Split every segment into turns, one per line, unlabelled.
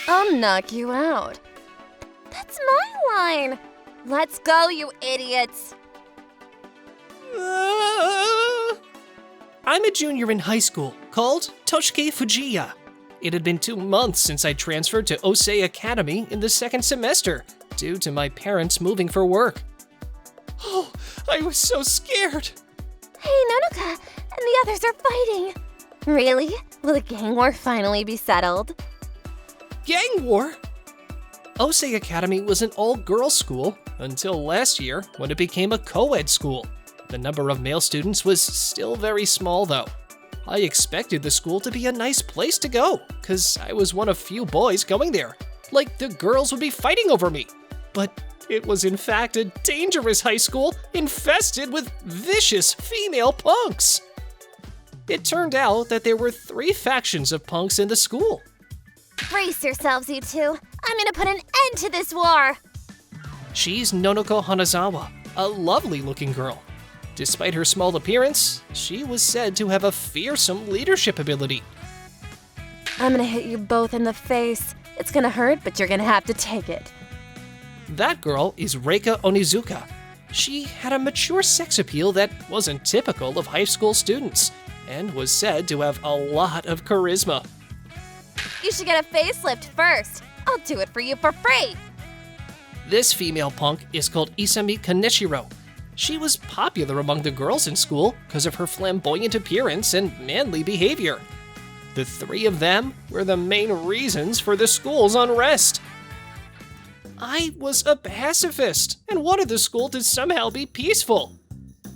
I'll knock you out. That's my line. Let's go, you idiots.
I'm a junior in high school, called Toshiki Fujiya. It had been 2 months since I transferred to Osei Academy in the second semester, due to my parents moving for work. Oh, I was so scared.
Hey, Nonoka, and the others are fighting. Really? Will the gang war finally be settled?
Gang war? Osei Academy was an all-girls school until last year when it became a co-ed school. The number of male students was still very small though. I expected the school to be a nice place to go, cause I was one of few boys going there. Like the girls would be fighting over me. But it was in fact a dangerous high school infested with vicious female punks. It turned out that there were 3 factions of punks in the school.
Brace yourselves, you two. I'm gonna put an end to this war.
She's Nonoko Hanazawa, a lovely-looking girl. Despite her small appearance, she was said to have a fearsome leadership ability.
I'm gonna hit you both in the face. It's gonna hurt, but you're gonna have to take it.
That girl is Reika Onizuka. She had a mature sex appeal that wasn't typical of high school students, and was said to have a lot of charisma.
You should get a facelift first. I'll do it for you for free.
This female punk is called Isami Kaneshiro. She was popular among the girls in school because of her flamboyant appearance and manly behavior. The 3 of them were the main reasons for the school's unrest. I was a pacifist and wanted the school to somehow be peaceful.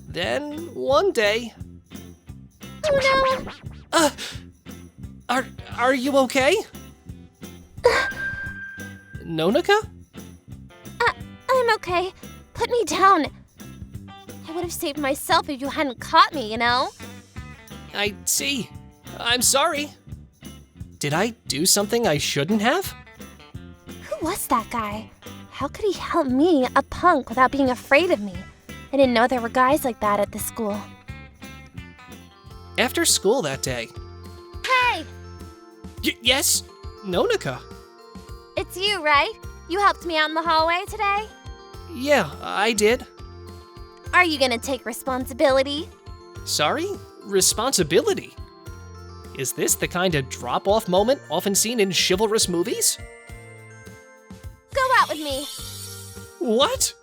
Then, one day...
Oh no!
Are you okay? Nonoka?
I'm okay. Put me down. I would have saved myself if you hadn't caught me, you know?
I see. I'm sorry. Did I do something I shouldn't have?
Who was that guy? How could he help me, a punk, without being afraid of me? I didn't know there were guys like that at the school.
After school that day...
Hey!
Yes? Nonoka?
It's you, right? You helped me out in the hallway today?
Yeah, I did.
Are you gonna take responsibility?
Sorry? Responsibility? Is this the kind of drop-off moment often seen in chivalrous movies?
Go out with me.
What?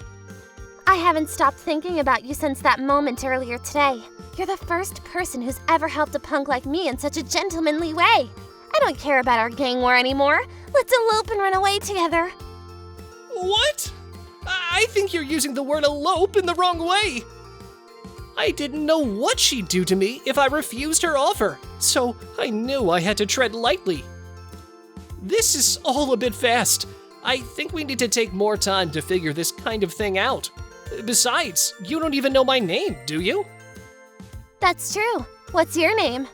I haven't stopped thinking about you since that moment earlier today. You're the first person who's ever helped a punk like me in such a gentlemanly way. I don't care about our gang war anymore. Let's elope and run away together.
What? I think you're using the word elope in the wrong way. I didn't know what she'd do to me if I refused her offer, so I knew I had to tread lightly. This is all a bit fast. I think we need to take more time to figure this kind of thing out. Besides, you don't even know my name, do you?
That's true. What's your name?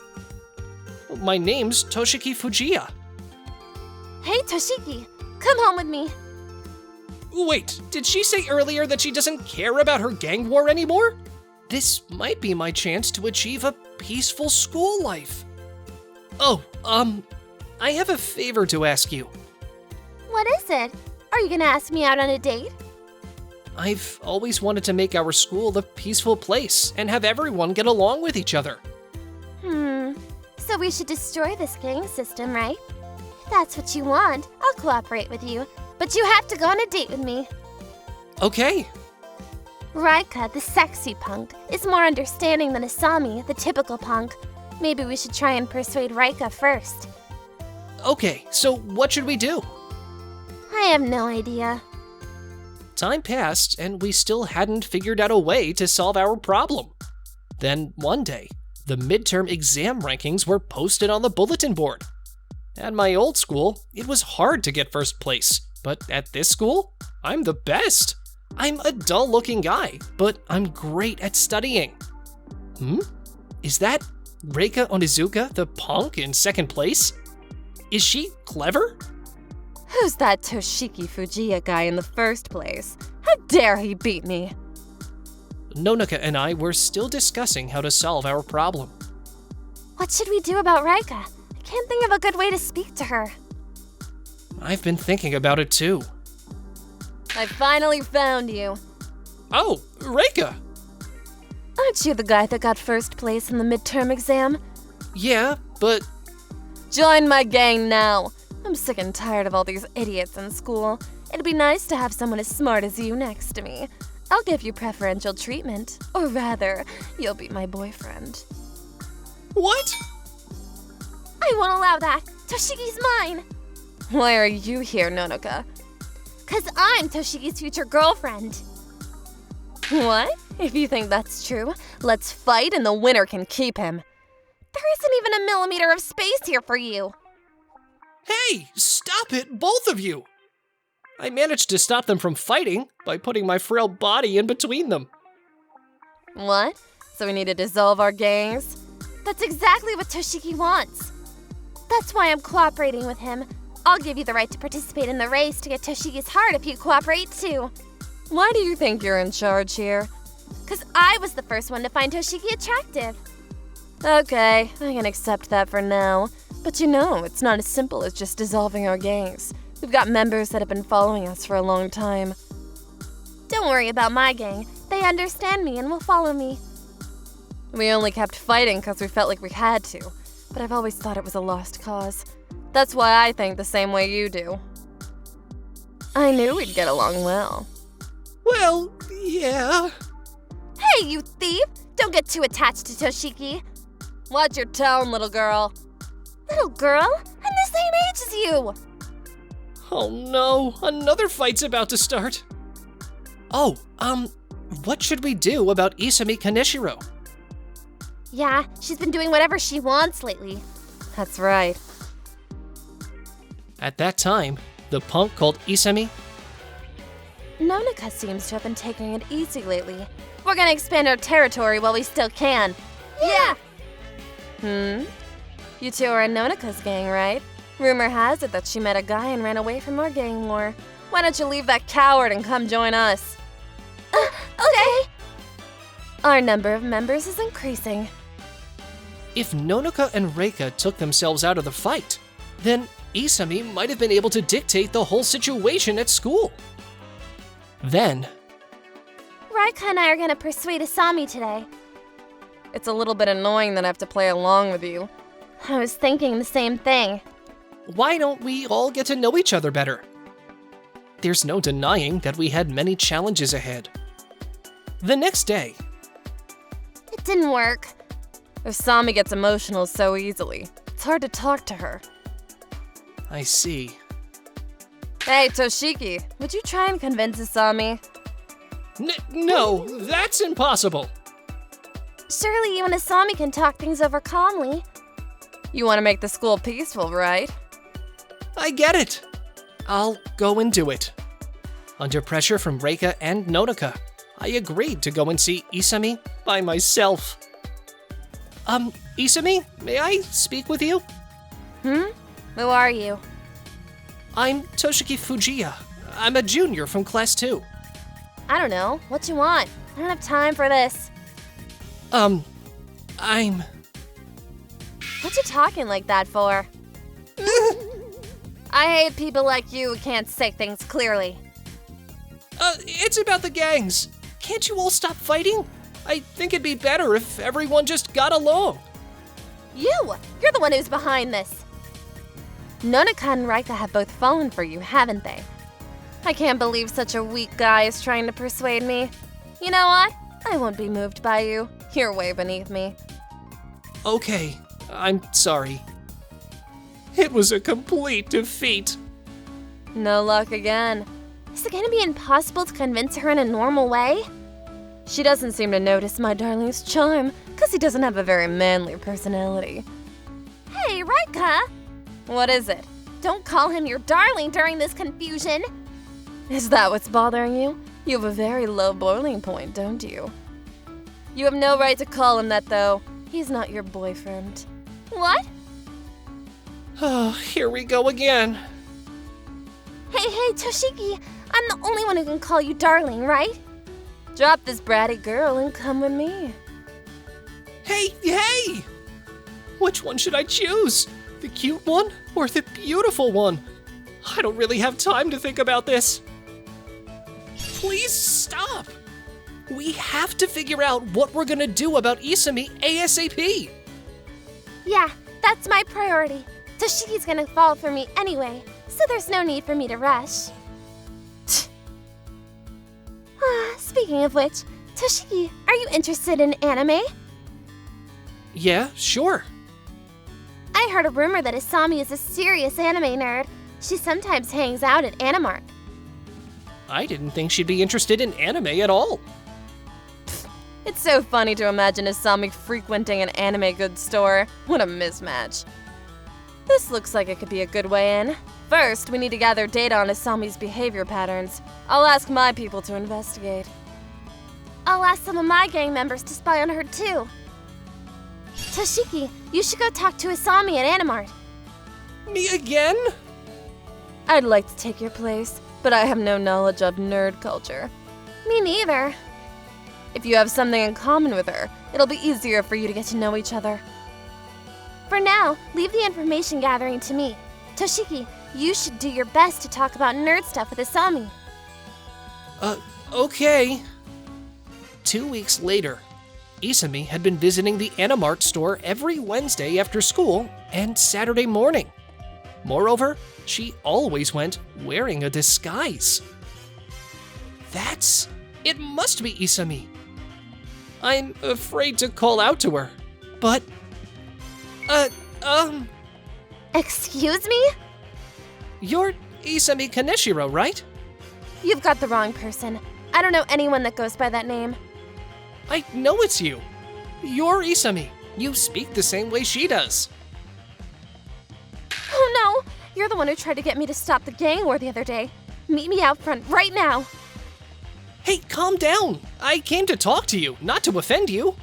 My name's Toshiki Fujiya.
Hey, Toshiki. Come home with me.
Wait, did she say earlier that she doesn't care about her gang war anymore? This might be my chance to achieve a peaceful school life. Oh, I have a favor to ask you.
What is it? Are you gonna ask me out on a date?
I've always wanted to make our school a peaceful place and have everyone get along with each other.
So we should destroy this gang system, right? If that's what you want, I'll cooperate with you. But you have to go on a date with me.
Okay.
Raika, the sexy punk, is more understanding than Isami, the typical punk. Maybe we should try and persuade Raika first.
Okay, so what should we do?
I have no idea.
Time passed, and we still hadn't figured out a way to solve our problem. Then one day, the midterm exam rankings were posted on the bulletin board. At my old school, it was hard to get first place, but at this school, I'm the best. I'm a dull-looking guy, but I'm great at studying. Is that Reika Onizuka, the punk, in second place? Is she clever?
Who's that Toshiki Fujiya guy in the first place? How dare he beat me?
Nonoka and I were still discussing how to solve our problem.
What should we do about Raika? I can't think of a good way to speak to her.
I've been thinking about it too.
I finally found you.
Oh, Reika!
Aren't you the guy that got first place in the midterm exam?
Yeah, but
Join my gang now. I'm sick and tired of all these idiots in school. It'd be nice to have someone as smart as you next to me. I'll give you preferential treatment. Or rather, you'll be my boyfriend.
what?
I won't allow that. Toshiki's mine. Why are you here, Nonoka? 'Cause I'm Toshiki's future girlfriend. What? If you think that's true, let's fight and the winner can keep him. There isn't even a millimeter of space here for you.
Hey, stop it, both of you! I managed to stop them from fighting by putting my frail body in between them.
What? So we need to dissolve our gangs? That's exactly what Toshiki wants. That's why I'm cooperating with him. I'll give you the right to participate in the race to get Toshiki's heart if you cooperate too. Why do you think you're in charge here? 'Cause I was the first one to find Toshiki attractive. Okay, I can accept that for now. But you know, it's not as simple as just dissolving our gangs. We've got members that have been following us for a long time. Don't worry about my gang. They understand me and will follow me. We only kept fighting because we felt like we had to. But I've always thought it was a lost cause. That's why I think the same way you do. I knew we'd get along well.
Well, yeah.
Hey, you thief! Don't get too attached to Toshiki. Watch your tone, little girl. Little girl? I'm the same age as you!
Oh no, another fight's about to start. Oh, what should we do about Isami Kaneshiro?
Yeah, she's been doing whatever she wants lately. That's right.
At that time, the punk called Isami.
Nonoka seems to have been taking it easy lately. We're gonna expand our territory while we still can. Yeah! You two are in Nonoka's gang, right? Rumor has it that she met a guy and ran away from our gang war. Why don't you leave that coward and come join us? Okay. Our number of members is increasing.
If Nonoka and Reika took themselves out of the fight, then Isami might have been able to dictate the whole situation at school. Then,
Raika and I are gonna persuade Isami today. It's a little bit annoying that I have to play along with you. I was thinking the same thing.
why don't we all get to know each other better? There's no denying that we had many challenges ahead. The next day,
It didn't work. Isami gets emotional so easily. It's hard to talk to her.
I see.
Hey, Toshiki, would you try and convince Isami?
No, that's impossible.
Surely you and Isami can talk things over calmly. You want to make the school peaceful, right?
I get it. I'll go and do it. Under pressure from Reika and Nonoka, I agreed to go and see Isami by myself. Isami, may I speak with you?
Who are you?
I'm Toshiki Fujiya. I'm a junior from class 2.
I don't know. What you want? I don't have time for this.
I'm...
What you talking like that for? I hate people like you who can't say things clearly.
It's about the gangs. Can't you all stop fighting? I think it'd be better if everyone just got along.
You're the one who's behind this. Nonoka and Raika have both fallen for you, haven't they? I can't believe such a weak guy is trying to persuade me. You know what? I won't be moved by you. You're way beneath me.
Okay, I'm sorry. It was a complete defeat.
No luck again. Is it gonna be impossible to convince her in a normal way? She doesn't seem to notice my darling's charm, because he doesn't have a very manly personality. Hey, Raika! What is it? Don't call him your darling during this confusion! Is that what's bothering you? You have a very low boiling point, don't you? You have no right to call him that, though. He's not your boyfriend. What?
Oh, here we go again.
Hey, Toshiki! I'm the only one who can call you darling, right? Drop this bratty girl and come with me.
Hey! Which one should I choose? The cute one or the beautiful one? I don't really have time to think about this. Please stop. We have to figure out what we're gonna do about Isami ASAP.
Yeah, that's my priority. Toshiki's gonna fall for me anyway, so there's no need for me to rush. Speaking of which, Toshiki, are you interested in anime?
Yeah, sure.
I heard a rumor that Isami is a serious anime nerd. She sometimes hangs out at Animart.
I didn't think she'd be interested in anime at all.
It's so funny to imagine Isami frequenting an anime goods store. What a mismatch. This looks like it could be a good way in. First, we need to gather data on Isami's behavior patterns. I'll ask my people to investigate.
I'll ask some of my gang members to spy on her too. Toshiki, you should go talk to Isami at Animart.
Me again?
I'd like to take your place, but I have no knowledge of nerd culture.
Me neither.
If you have something in common with her, it'll be easier for you to get to know each other.
For now, leave the information gathering to me. Toshiki, you should do your best to talk about nerd stuff with Isami.
Okay. 2 weeks later, Isami had been visiting the Animart store every Wednesday after school and Saturday morning. Moreover, she always went wearing a disguise. It must be Isami. I'm afraid to call out to her, but,
Excuse me?
you're Isami Kaneshiro, right?
You've got the wrong person. I don't know anyone that goes by that name.
I know it's you. You're Isami. You speak the same way she does.
Oh no! You're the one who tried to get me to stop the gang war the other day. Meet me out front right now.
Hey, calm down. I came to talk to you, not to offend you.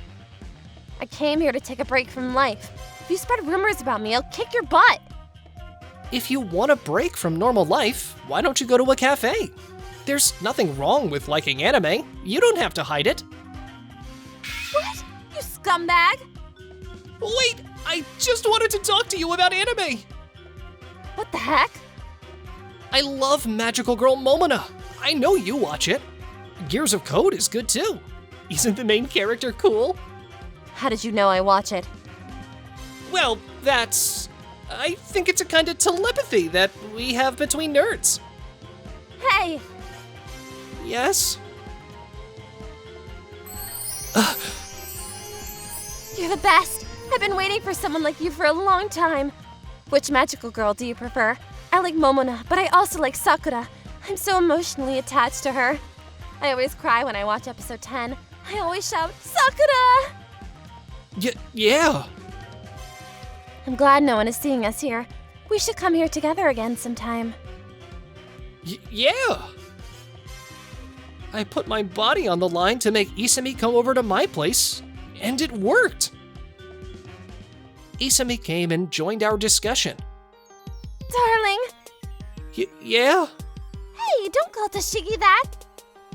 I came here to take a break from life. If you spread rumors about me, I'll kick your butt.
If you want a break from normal life, why don't you go to a cafe? There's nothing wrong with liking anime. You don't have to hide it.
What? You scumbag!
Wait, I just wanted to talk to you about anime.
What the heck?
I love Magical Girl Momona. I know you watch it. Gears of Code is good too. Isn't the main character cool?
How did you know I watch it?
Well, I think it's a kind of telepathy that we have between nerds.
Hey!
Yes?
You're the best! I've been waiting for someone like you for a long time. Which magical girl do you prefer? I like Momona, but I also like Sakura. I'm so emotionally attached to her. I always cry when I watch episode 10. I always shout, Sakura!
Yeah.
I'm glad no one is seeing us here. We should come here together again sometime.
Yeah. I put my body on the line to make Isami come over to my place, and it worked. Isami came and joined our discussion.
Darling!
Yeah?
Hey, don't call Toshiki that!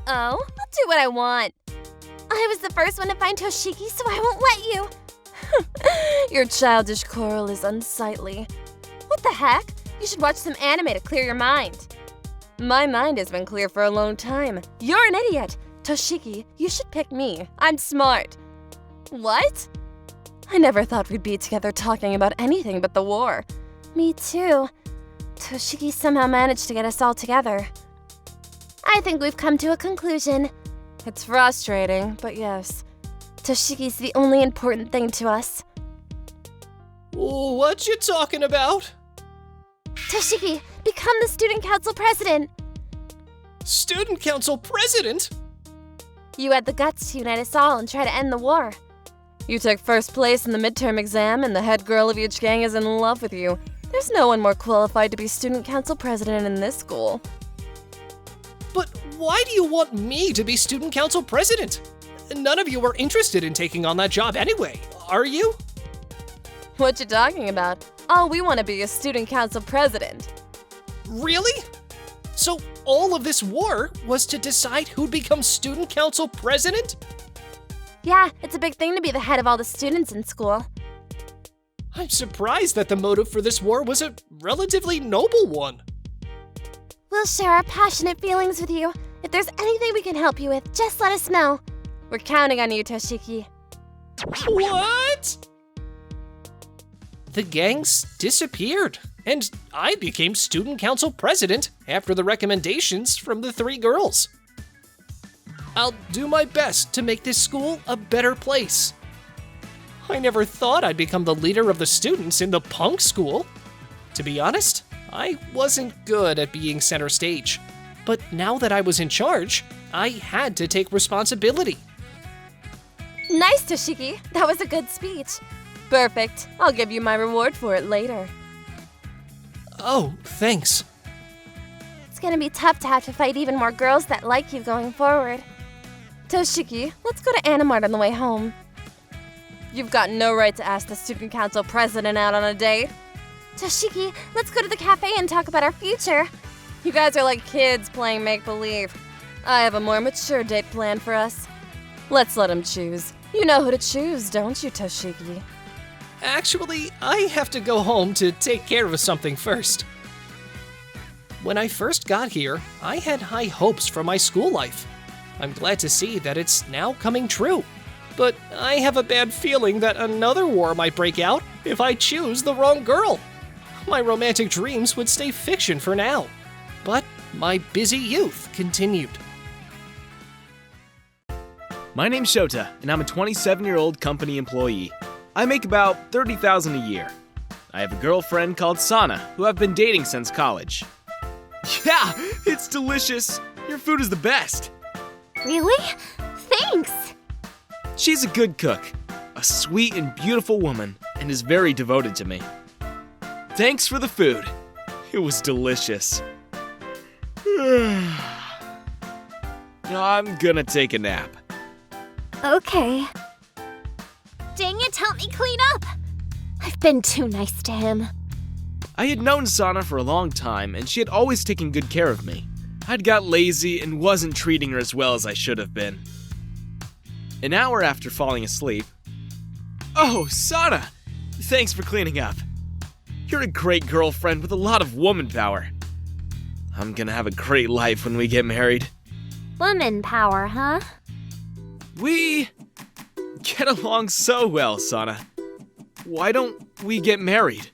Oh, I'll do what I want. I was the first one to find Toshiki, so I won't let you.
Your childish quarrel is unsightly.
What the heck? You should watch some anime to clear your mind.
My mind has been clear for a long time. You're an idiot. Toshiki, you should pick me. I'm smart.
What?
I never thought we'd be together talking about anything but the war.
Me too. Toshiki somehow managed to get us all together. I think we've come to a conclusion.
It's frustrating, but yes.
Toshiki's the only important thing to us.
What you talking about?
Toshiki, become the student council president.
Student council president?
You had the guts to unite us all and try to end the war.
You took first place in the midterm exam, and the head girl of each gang is in love with you. There's no one more qualified to be student council president in this school.
But why do you want me to be student council president? None of you are interested in taking on that job anyway, are you?
What you talking about? All we want to be is student council president.
Really? So all of this war was to decide who'd become student council president?
Yeah, it's a big thing to be the head of all the students in school.
I'm surprised that the motive for this war was a relatively noble one.
We'll share our passionate feelings with you. If there's anything we can help you with, just let us know.
We're counting on you, Toshiki.
What? The gangs disappeared, and I became student council president after the recommendations from the 3 girls. I'll do my best to make this school a better place. I never thought I'd become the leader of the students in the punk school. To be honest, I wasn't good at being center stage. But now that I was in charge, I had to take responsibility.
Nice, Toshiki. That was a good speech. Perfect. I'll give you my reward for it later.
Oh, thanks.
It's gonna be tough to have to fight even more girls that like you going forward.
Toshiki, let's go to Animart on the way home. You've got no right to ask the student council president out on a date.
Toshiki, let's go to the cafe and talk about our future.
You guys are like kids playing make-believe. I have a more mature date planned for us. Let's let him choose. You know who to choose, don't you, Toshiki?
Actually, I have to go home to take care of something first. When I first got here, I had high hopes for my school life. I'm glad to see that it's now coming true. But I have a bad feeling that another war might break out if I choose the wrong girl. My romantic dreams would stay fiction for now. But my busy youth continued.
My name's Shota, and I'm a 27-year-old company employee. I make about $30,000 a year. I have a girlfriend called Sana, who I've been dating since college. Yeah, it's delicious. Your food is the best.
Really? Thanks!
She's a good cook, a sweet and beautiful woman, and is very devoted to me. Thanks for the food. It was delicious. I'm gonna take a nap.
Okay. Dang it, help me clean up! I've been too nice to him.
I had known Sana for a long time, and she had always taken good care of me. I'd got lazy and wasn't treating her as well as I should have been. An hour after falling asleep... Oh, Sana! Thanks for cleaning up. You're a great girlfriend with a lot of woman power. I'm gonna have a great life when we get married.
Woman power, huh?
We get along so well, Sana. Why don't we get married?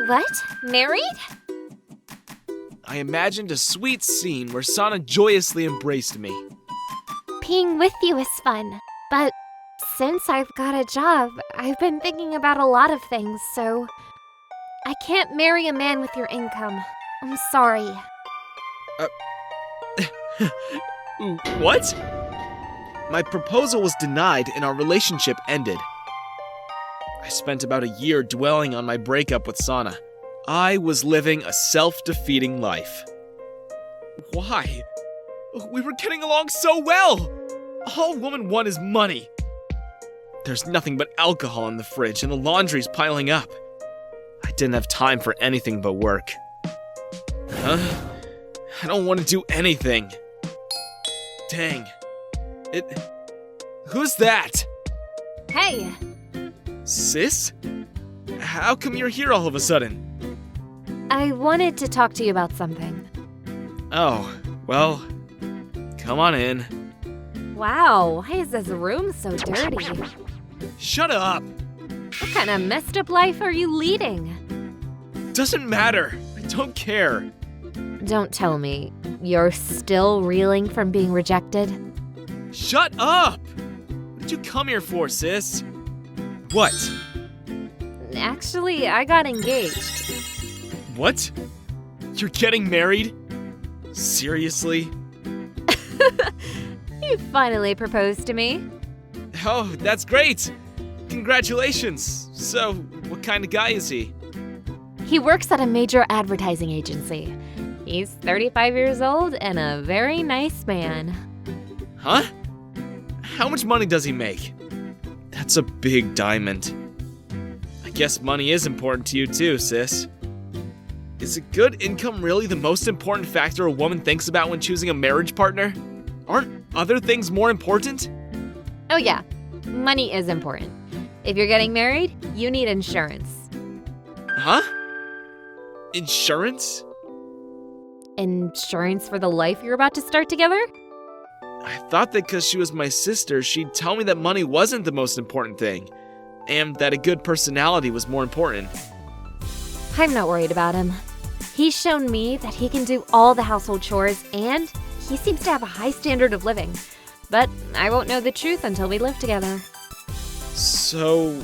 What? Married?
I imagined a sweet scene where Sana joyously embraced me.
Being with you is fun, but since I've got a job, I've been thinking about a lot of things, so I can't marry a man with your income. I'm sorry.
What? My proposal was denied and our relationship ended. I spent about a year dwelling on my breakup with Sana. I was living a self-defeating life. Why? We were getting along so well! All woman want is money. There's nothing but alcohol in the fridge and the laundry's piling up. I didn't have time for anything but work. I don't want to do anything. Dang. Who's that?
Hey!
Sis? How come you're here all of a sudden?
I wanted to talk to you about something.
Oh, well, come on in.
Wow, why is this room so dirty?
Shut up!
What kind of messed up life are you leading?
Doesn't matter. I don't care.
Don't tell me. You're still reeling from being rejected?
Shut up! What did you come here for, sis? What?
Actually, I got engaged.
What? You're getting married? Seriously?
You finally proposed to me.
Oh, that's great! Congratulations! So, what kind of guy is he?
He works at a major advertising agency. He's 35 years old and a very nice man.
Huh? How much money does he make? That's a big diamond. I guess money is important to you too, sis. Is a good income really the most important factor a woman thinks about when choosing a marriage partner? Aren't other things more important?
Oh yeah, money is important. If you're getting married, you need insurance.
Huh? Insurance?
Insurance for the life you're about to start together?
I thought that because she was my sister, she'd tell me that money wasn't the most important thing, and that a good personality was more important.
I'm not worried about him. He's shown me that he can do all the household chores, and he seems to have a high standard of living. But I won't know the truth until we live together.
So,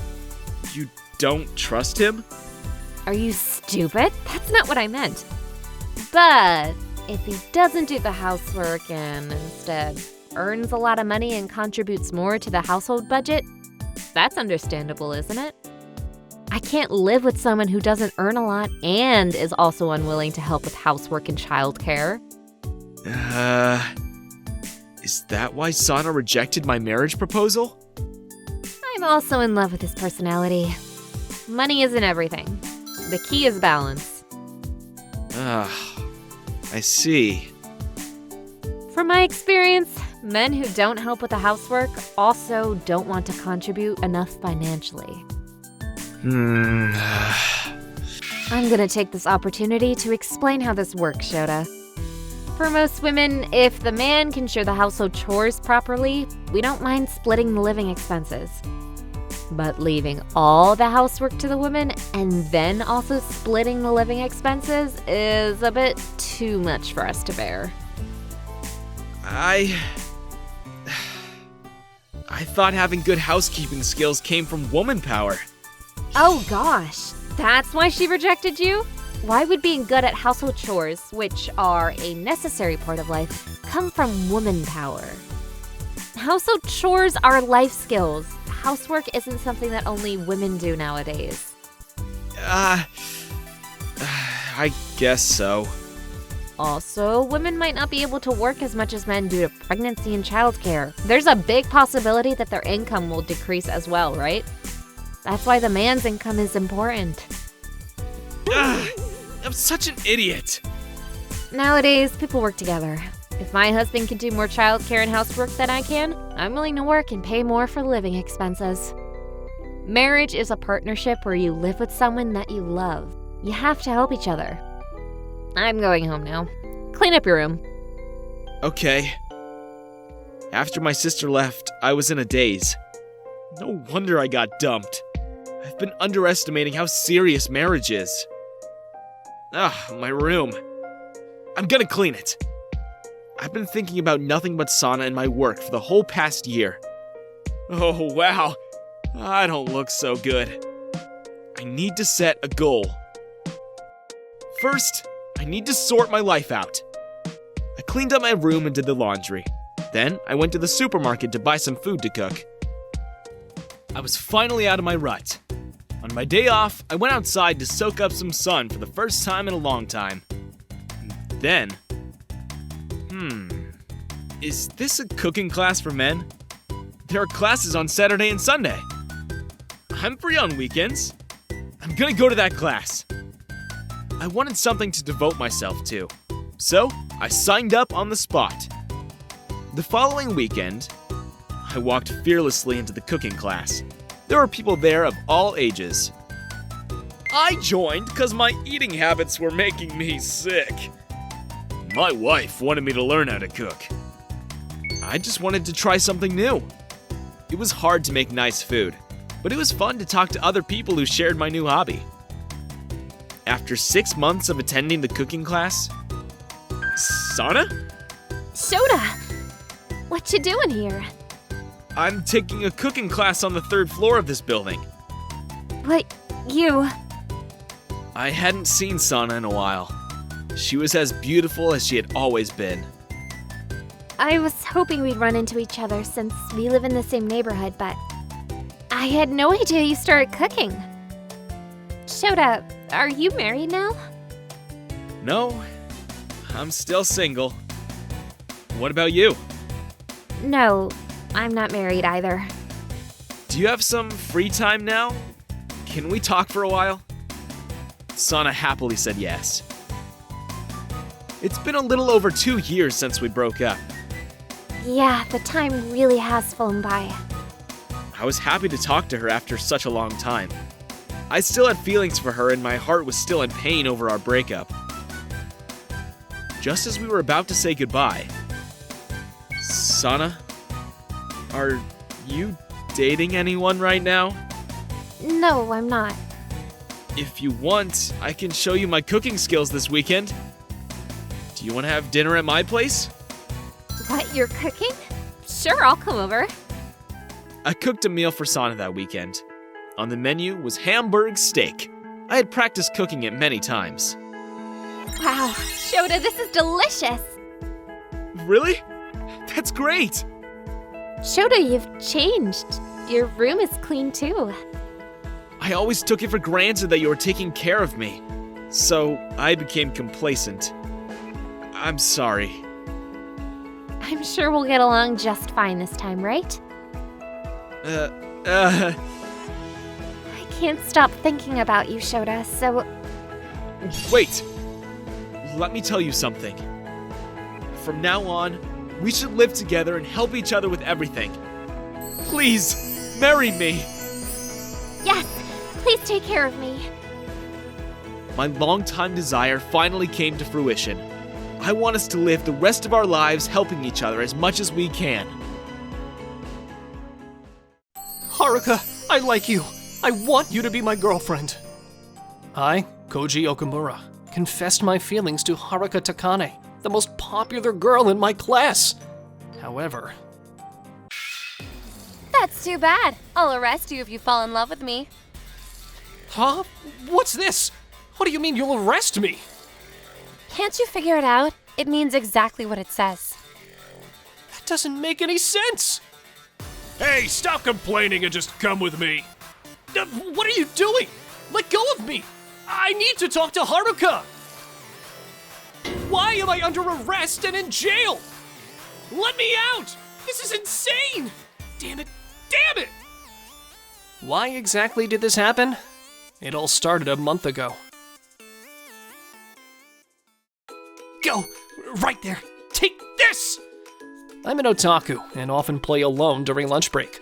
you don't trust him?
Are you stupid? That's not what I meant. But if he doesn't do the housework and instead earns a lot of money and contributes more to the household budget, that's understandable, isn't it? I can't live with someone who doesn't earn a lot and is also unwilling to help with housework and childcare.
Is that why Sana rejected my marriage proposal?
I'm also in love with his personality. Money isn't everything. The key is balance.
I see.
From my experience, men who don't help with the housework also don't want to contribute enough financially. I'm gonna take this opportunity to explain how this works, Shota. For most women, if the man can share the household chores properly, we don't mind splitting the living expenses. But leaving all the housework to the woman and then also splitting the living expenses is a bit too much for us to bear.
I thought having good housekeeping skills came from woman power.
Oh gosh, that's why she rejected you? Why would being good at household chores, which are a necessary part of life, come from woman power? Household chores are life skills. Housework isn't something that only women do nowadays.
I guess so.
Also, women might not be able to work as much as men due to pregnancy and childcare. There's a big possibility that their income will decrease as well, right? That's why the man's income is important.
I'm such an idiot.
Nowadays, people work together. If my husband can do more childcare and housework than I can, I'm willing to work and pay more for living expenses. Marriage is a partnership where you live with someone that you love. You have to help each other. I'm going home now. Clean up your room.
Okay. After my sister left, I was in a daze. No wonder I got dumped. I've been underestimating how serious marriage is. My room. I'm gonna clean it. I've been thinking about nothing but Sana and my work for the whole past year. Oh, wow. I don't look so good. I need to set a goal. First, I need to sort my life out. I cleaned up my room and did the laundry. Then, I went to the supermarket to buy some food to cook. I was finally out of my rut. On my day off, I went outside to soak up some sun for the first time in a long time. Then, is this a cooking class for men? There are classes on Saturday and Sunday. I'm free on weekends. I'm gonna go to that class. I wanted something to devote myself to, so I signed up on the spot. The following weekend, I walked fearlessly into the cooking class. There were people there of all ages. I joined because my eating habits were making me sick. My wife wanted me to learn how to cook. I just wanted to try something new. It was hard to make nice food, but it was fun to talk to other people who shared my new hobby. After 6 months of attending the cooking class, Sana?
Shota! What you doing here?
I'm taking a cooking class on the 3rd floor of this building.
But you...
I hadn't seen Sana in a while. She was as beautiful as she had always been.
I was hoping we'd run into each other since we live in the same neighborhood, but I had no idea you started cooking. Shota, are you married now?
No, I'm still single. What about you?
No, I'm not married either.
Do you have some free time now? Can we talk for a while? Sana happily said yes. It's been a little over 2 years since we broke up.
Yeah, the time really has flown by.
I was happy to talk to her after such a long time. I still had feelings for her and my heart was still in pain over our breakup. just as we were about to say goodbye. Sana, are you dating anyone right now?
No, I'm not.
If you want, I can show you my cooking skills this weekend. Do you want to have dinner at my place?
What, you're cooking? Sure, I'll come over.
I cooked a meal for Sana that weekend. On the menu was Hamburg steak. I had practiced cooking it many times.
Wow, Shota, this is delicious.
Really? That's great!
Shota, you've changed. Your room is clean too.
I always took it for granted that you were taking care of me, so I became complacent. I'm sorry.
I'm sure we'll get along just fine this time, right? I can't stop thinking about you, Shota, so...
Wait! Let me tell you something. From now on, we should live together and help each other with everything. Please, marry me!
Yes! Please take care of me.
My long-time desire finally came to fruition. I want us to live the rest of our lives helping each other as much as we can.
Haruka, I like you. I want you to be my girlfriend. I, Koji Okamura, confessed my feelings to Haruka Takane, the most popular girl in my class. However...
That's too bad. I'll arrest you if you fall in love with me.
Huh? What's this? What do you mean you'll arrest me?
Can't you figure it out? It means exactly what it says.
That doesn't make any sense. Hey, stop complaining and just come with me. What are you doing? Let go of me. I need to talk to Haruka. Why am I under arrest and in jail? Let me out. This is insane. Damn it. Damn it. Why exactly did this happen? It all started a month ago. Go! Right there! Take this! I'm an otaku and often play alone during lunch break.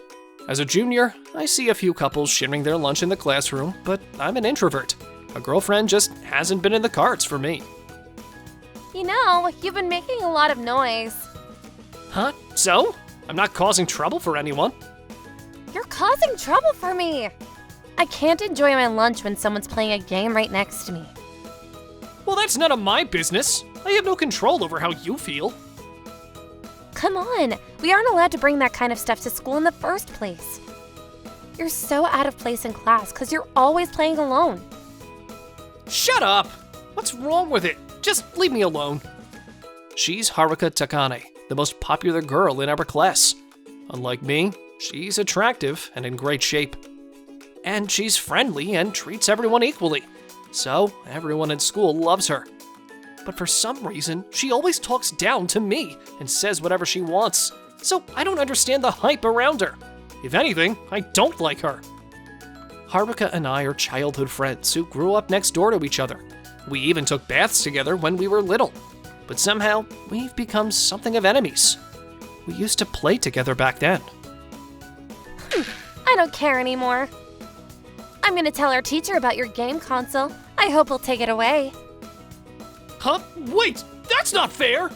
As a junior, I see a few couples sharing their lunch in the classroom, but I'm an introvert. A girlfriend just hasn't been in the cards for me.
You know, you've been making a lot of noise.
Huh? So? I'm not causing trouble for anyone.
You're causing trouble for me. I can't enjoy my lunch when someone's playing a game right next to me.
Well, that's none of my business. I have no control over how you feel.
Come on, we aren't allowed to bring that kind of stuff to school in the first place. You're so out of place in class because you're always playing alone.
Shut up! What's wrong with it? Just leave me alone. She's Haruka Takane, the most popular girl in our class. Unlike me, she's attractive and in great shape. And she's friendly and treats everyone equally. So everyone in school loves her. But for some reason, she always talks down to me and says whatever she wants. So I don't understand the hype around her. If anything, I don't like her. Haruka and I are childhood friends who grew up next door to each other. We even took baths together when we were little. But somehow, we've become something of enemies. We used to play together back then.
I don't care anymore. I'm gonna tell our teacher about your game console. I hope he'll take it away.
Huh? Wait, that's not fair!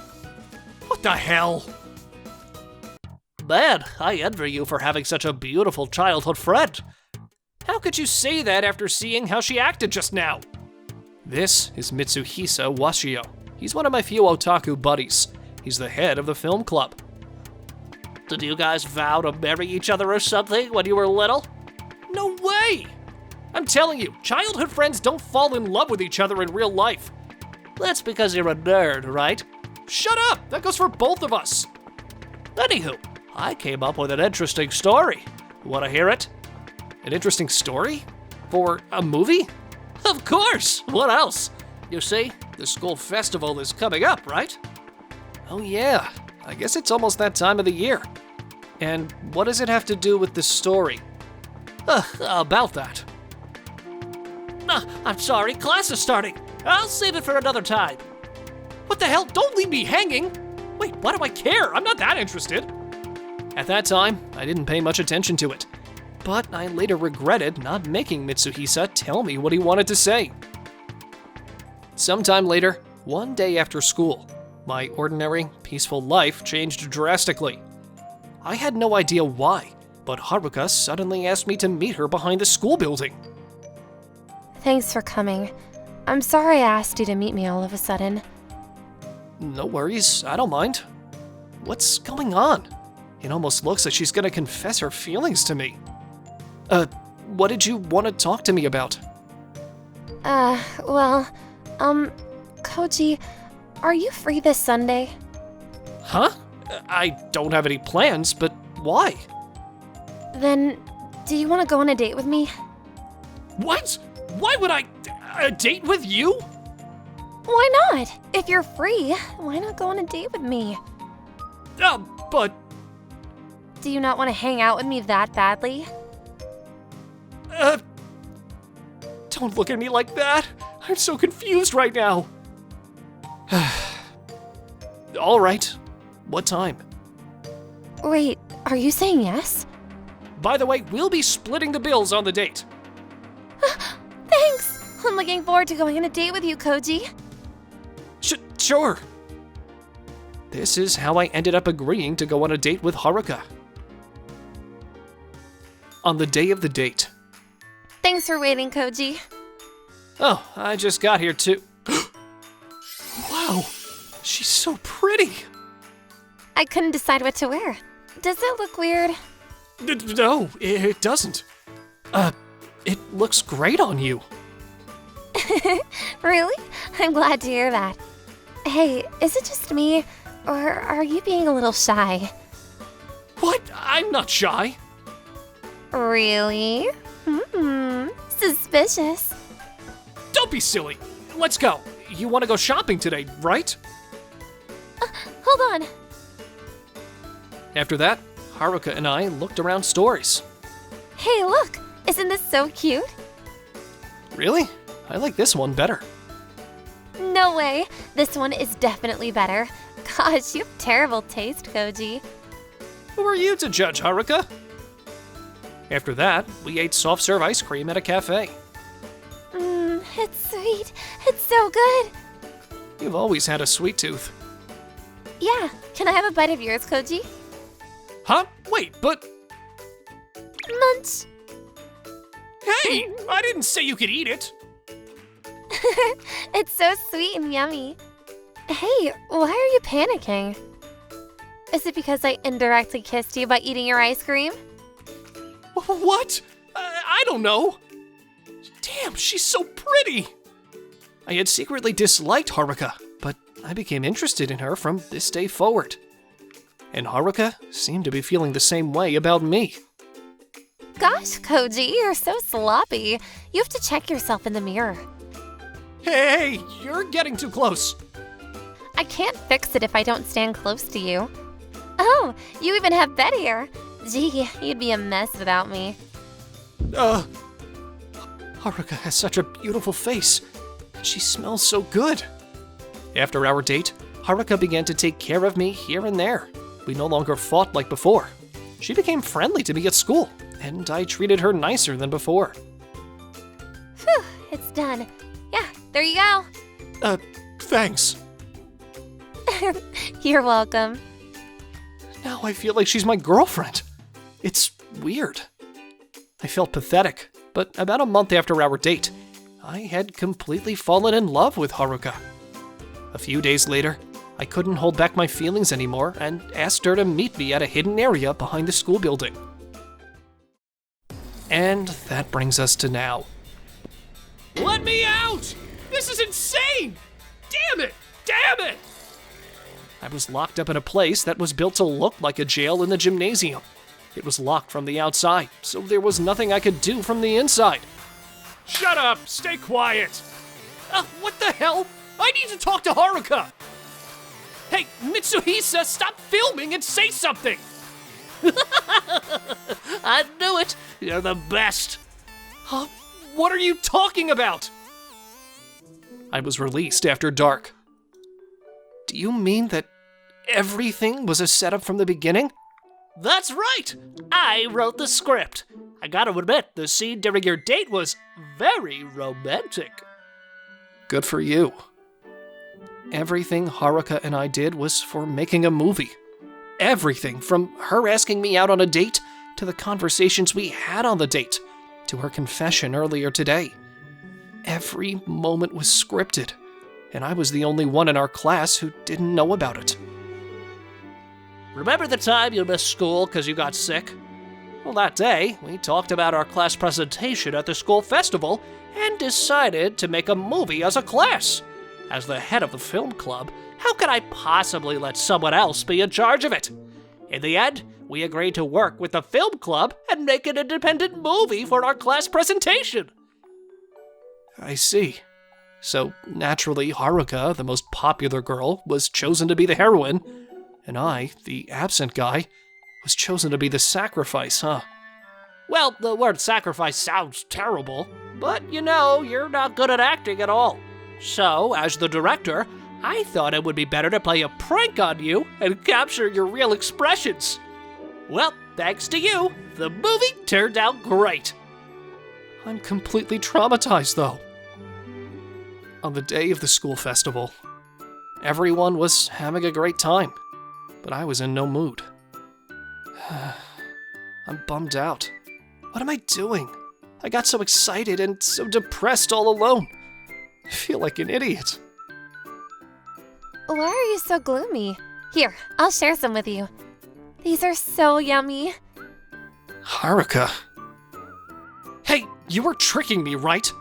What the hell? Man, I envy you for having such a beautiful childhood friend. How could you say that after seeing how she acted just now? This is Mitsuhisa Washio. He's one of my few otaku buddies. He's the head of the film club. Did you guys vow to marry each other or something when you were little? No way! I'm telling you, childhood friends don't fall in love with each other in real life. That's because you're a nerd, right? Shut up! That goes for both of us. Anywho, I came up with an interesting story. Want to hear it? An interesting story? For a movie? Of course! What else? You see, the school festival is coming up, right? Oh yeah, I guess it's almost that time of the year. And what does it have to do with this story? About that. I'm sorry, class is starting. I'll save it for another time. What the hell? Don't leave me hanging! Wait, why do I care? I'm not that interested. At that time, I didn't pay much attention to it. But I later regretted not making Mitsuhisa tell me what he wanted to say. Sometime later, One day after school, my ordinary, peaceful life changed drastically. I had no idea why, but Haruka suddenly asked me to meet her behind the school building.
Thanks for coming. I'm sorry I asked you to meet me all of a sudden.
No worries, I don't mind. What's going on? It almost looks like she's gonna confess her feelings to me. What did you want to talk to me about?
Koji, are you free this Sunday?
Huh? I don't have any plans, but why?
Then, do you want to go on a date with me?
What? Why would I? A date with you?
Why not? If you're free, why not go on a date with me?
But...
Do you not want to hang out with me that badly?
Don't look at me like that. I'm so confused right now. All right. What time?
Wait, are you saying yes?
By the way, we'll be splitting the bills on the date.
Thanks! I'm looking forward to going on a date with you, Koji.
Sure. This is how I ended up agreeing to go on a date with Haruka. On the day of the date.
Thanks for waiting, Koji.
Oh, I just got here too. Wow, she's so pretty.
I couldn't decide what to wear. Does it look weird?
No, it doesn't. It looks great on you.
Really? I'm glad to hear that. Hey, is it just me, or are you being a little shy?
What? I'm not shy.
Really? Suspicious.
Don't be silly. Let's go. You want to go shopping today, right?
Hold on.
After that, Haruka and I looked around stores.
Hey, look! Isn't this so cute?
Really? I like this one better.
No way! This one is definitely better. Gosh, you have terrible taste, Koji.
Who are you to judge, Haruka? After that, we ate soft serve ice cream at a cafe.
It's sweet. It's so good.
You've always had a sweet tooth.
Yeah, can I have a bite of yours, Koji?
Huh? Wait, but...
Munch.
Hey! I didn't say you could eat it!
It's so sweet and yummy. Hey, why are you panicking? Is it because I indirectly kissed you by eating your ice cream?
What? I don't know. Damn, she's so pretty! I had secretly disliked Haruka, but I became interested in her from this day forward. And Haruka seemed to be feeling the same way about me.
Gosh, Koji, you're so sloppy. You have to check yourself in the mirror.
Hey, you're getting too close.
I can't fix it if I don't stand close to you. Oh, you even have bed hair. Gee, you'd be a mess without me.
Haruka has such a beautiful face. She smells so good. After our date, Haruka began to take care of me here and there. We no longer fought like before. She became friendly to me at school, and I treated her nicer than before.
Phew, it's done. Yeah, there you go.
Thanks.
You're welcome.
Now I feel like she's my girlfriend. It's weird. I felt pathetic, but about a month after our date, I had completely fallen in love with Haruka. A few days later, I couldn't hold back my feelings anymore and asked her to meet me at a hidden area behind the school building. And that brings us to now. Let me out! This is insane! Damn it! Damn it! I was locked up in a place that was built to look like a jail in the gymnasium. It was locked from the outside, so there was nothing I could do from the inside. Shut up! Stay quiet! What the hell? I need to talk to Haruka! Hey, Mitsuhisa, stop filming and say something! I knew it! You're the best! What are you talking about? I was released after dark. Do you mean that everything was a setup from the beginning? That's right! I wrote the script. I gotta admit, the scene during your date was very romantic. Good for you. Everything Haruka and I did was for making a movie. Everything, from her asking me out on a date, to the conversations we had on the date, to her confession earlier today. Every moment was scripted, and I was the only one in our class who didn't know about it. Remember the time you missed school because you got sick? Well, that day, we talked about our class presentation at the school festival and decided to make a movie as a class. As the head of the film club, how could I possibly let someone else be in charge of it? In the end, we agreed to work with the film club and make an independent movie for our class presentation. I see. So, naturally, Haruka, the most popular girl, was chosen to be the heroine, and I, the absent guy, was chosen to be the sacrifice, huh? Well, the word sacrifice sounds terrible, but you're not good at acting at all. So, as the director, I thought it would be better to play a prank on you and capture your real expressions. Well, thanks to you, the movie turned out great. I'm completely traumatized, though. On the day of the school festival, everyone was having a great time, but I was in no mood. I'm bummed out. What am I doing? I got so excited and so depressed all alone. I feel like an idiot.
Why are you so gloomy? Here, I'll share some with you. These are so yummy.
Haruka. Hey, you were tricking me, right?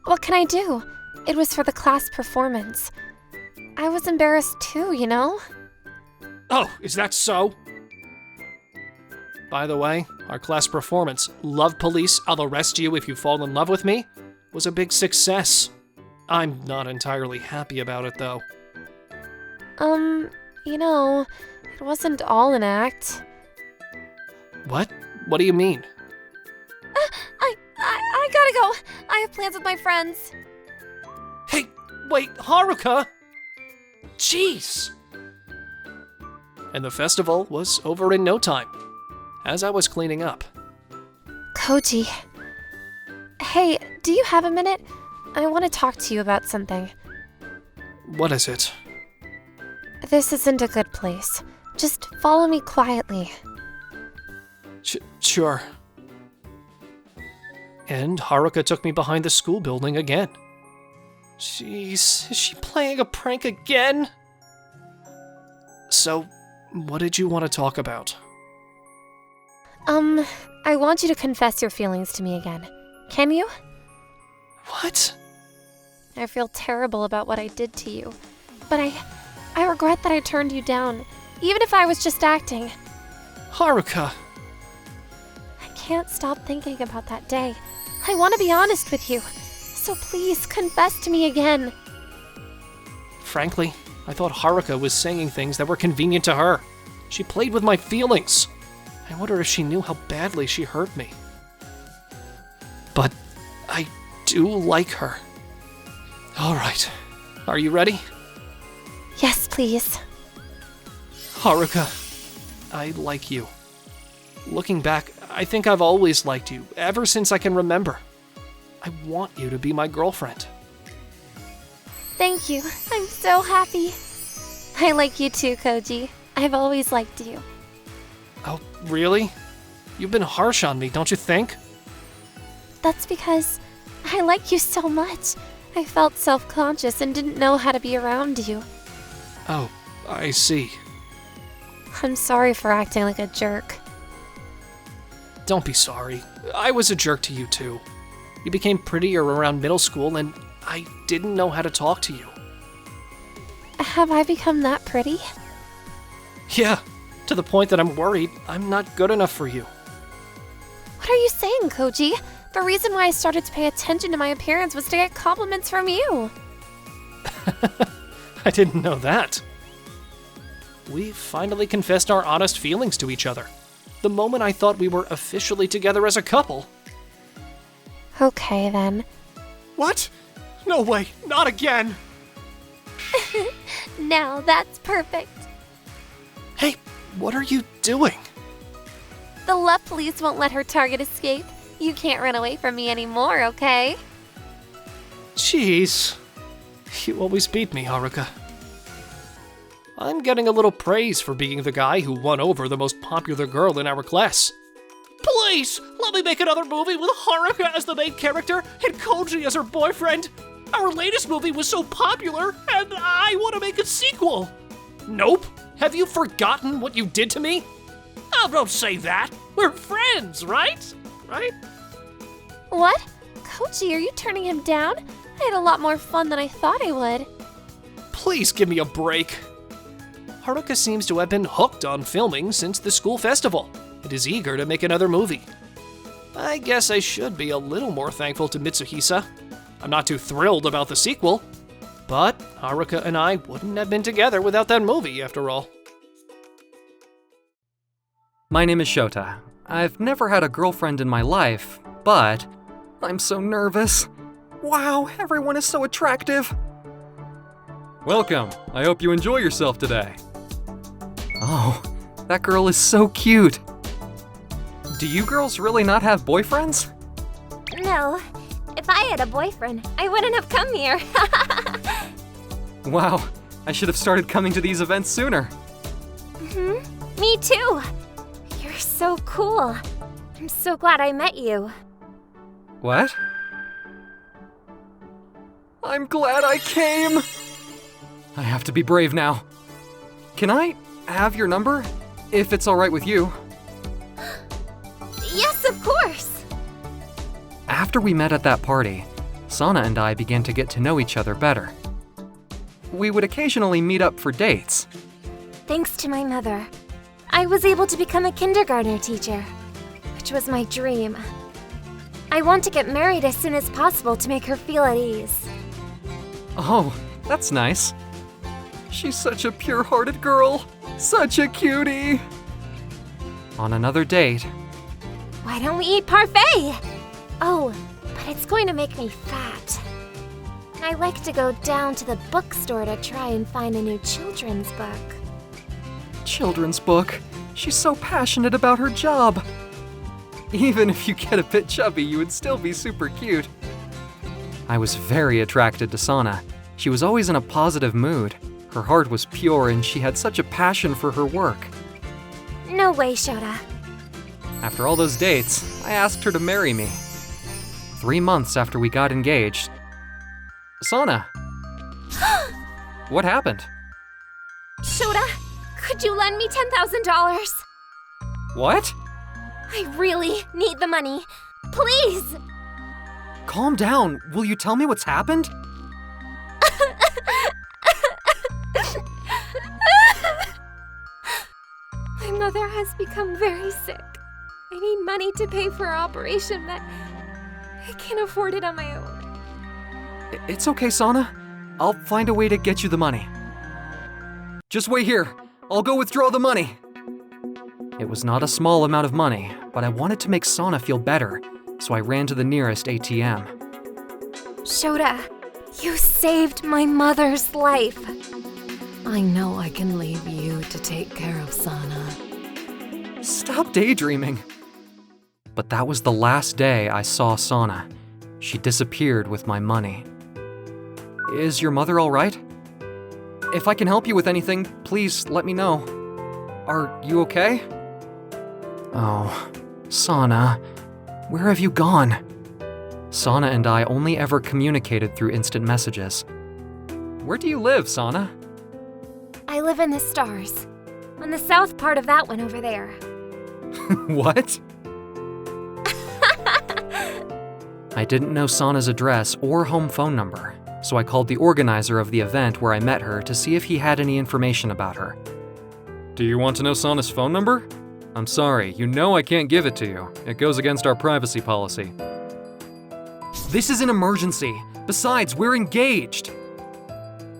What can I do? It was for the class performance. I was embarrassed too, you know?
Oh, is that so? By the way, our class performance, Love Police, I'll Arrest You If You Fall in Love With Me, was a big success. I'm not entirely happy about it, though.
It wasn't all an act.
What? What do you mean?
I gotta go. I have plans with my friends.
Hey, wait, Haruka! Jeez! And the festival was over in no time. As I was cleaning up.
Koji. Hey, do you have a minute? I want to talk to you about something.
What is it?
This isn't a good place. Just follow me quietly.
Sure. And Haruka took me behind the school building again. Jeez, is she playing a prank again? So, what did you want to talk about?
I want you to confess your feelings to me again. Can you?
What?
I feel terrible about what I did to you, but I regret that I turned you down, even if I was just acting.
Haruka!
I can't stop thinking about that day. I want to be honest with you, so please confess to me again.
Frankly, I thought Haruka was saying things that were convenient to her. She played with my feelings. I wonder if she knew how badly she hurt me. But I do like her. All right, are you ready?
Yes, please.
Haruka, I like you. Looking back, I think I've always liked you, ever since I can remember. I want you to be my girlfriend.
Thank you. I'm so happy. I like you too, Koji. I've always liked you.
Oh, really? You've been harsh on me, don't you think?
That's because I like you so much. I felt self-conscious and didn't know how to be around you.
Oh, I see.
I'm sorry for acting like a jerk.
Don't be sorry. I was a jerk to you too. You became prettier around middle school and I didn't know how to talk to you.
Have I become that pretty?
Yeah, to the point that I'm worried I'm not good enough for you.
What are you saying, Koji? The reason why I started to pay attention to my appearance was to get compliments from you.
I didn't know that. We finally confessed our honest feelings to each other. The moment I thought we were officially together as a couple.
Okay, then.
What? No way, not again!
Now that's perfect.
Hey, what are you doing?
The love police won't let her target escape. You can't run away from me anymore, okay?
Jeez. You always beat me, Haruka. I'm getting a little praise for being the guy who won over the most popular girl in our class. Please, let me make another movie with Haruka as the main character and Koji as her boyfriend. Our latest movie was so popular, and I want to make a sequel. Nope. Have you forgotten what you did to me? Oh, don't say that. We're friends, right? Right?
What? Koji, are you turning him down? I had a lot more fun than I thought I would.
Please give me a break. Haruka seems to have been hooked on filming since the school festival and is eager to make another movie. I guess I should be a little more thankful to Mitsuhisa. I'm not too thrilled about the sequel, but Haruka and I wouldn't have been together without that movie after all.
My name is Shota. I've never had a girlfriend in my life, but I'm so nervous. Wow, everyone is so attractive. Welcome. I hope you enjoy yourself today. Oh, that girl is so cute. Do you girls really not have boyfriends?
No. If I had a boyfriend, I wouldn't have come here.
Wow, I should have started coming to these events sooner.
Me too. You're so cool. I'm so glad I met you.
What? I'm glad I came! I have to be brave now. Can I have your number, if it's alright with you?
Yes, of course.
After we met at that party, Sana and I began to get to know each other better. We would occasionally meet up for dates.
Thanks to my mother, I was able to become a kindergartner teacher, which was my dream. I want to get married as soon as possible to make her feel at ease.
Oh, that's nice. She's such a pure-hearted girl. Such a cutie. On another date.
Why don't we eat parfait? Oh, but it's going to make me fat. I like to go down to the bookstore to try and find a new children's book.
Children's book. She's so passionate about her job. Even if you get a bit chubby, you would still be super cute. I was very attracted to Sana. She was always in a positive mood. Her heart was pure and she had such a passion for her work.
No way, Shota.
After all those dates, I asked her to marry me. 3 months after we got engaged. Sana! What happened?
Shota, could you lend me $10,000?
What?
I really need the money. Please!
Calm down. Will you tell me what's happened?
My mother has become very sick. I need money to pay for her operation, but I can't afford it on my own.
It's okay, Sana. I'll find a way to get you the money. Just wait here. I'll go withdraw the money. It was not a small amount of money, but I wanted to make Sana feel better, so I ran to the nearest ATM.
Shota, you saved my mother's life.
I know I can leave you to take care of Sana.
Stop daydreaming. But that was the last day I saw Sana. She disappeared with my money. Is your mother all right? If I can help you with anything, please let me know. Are you okay? Oh, Sana, where have you gone? Sana and I only ever communicated through instant messages. Where do you live, Sana?
I live in the stars, on the south part of that one over there.
What? I didn't know Sana's address or home phone number, so I called the organizer of the event where I met her to see if he had any information about her. Do you want to know Sana's phone number? I'm sorry, you know I can't give it to you. It goes against our privacy policy. This is an emergency. Besides, we're engaged.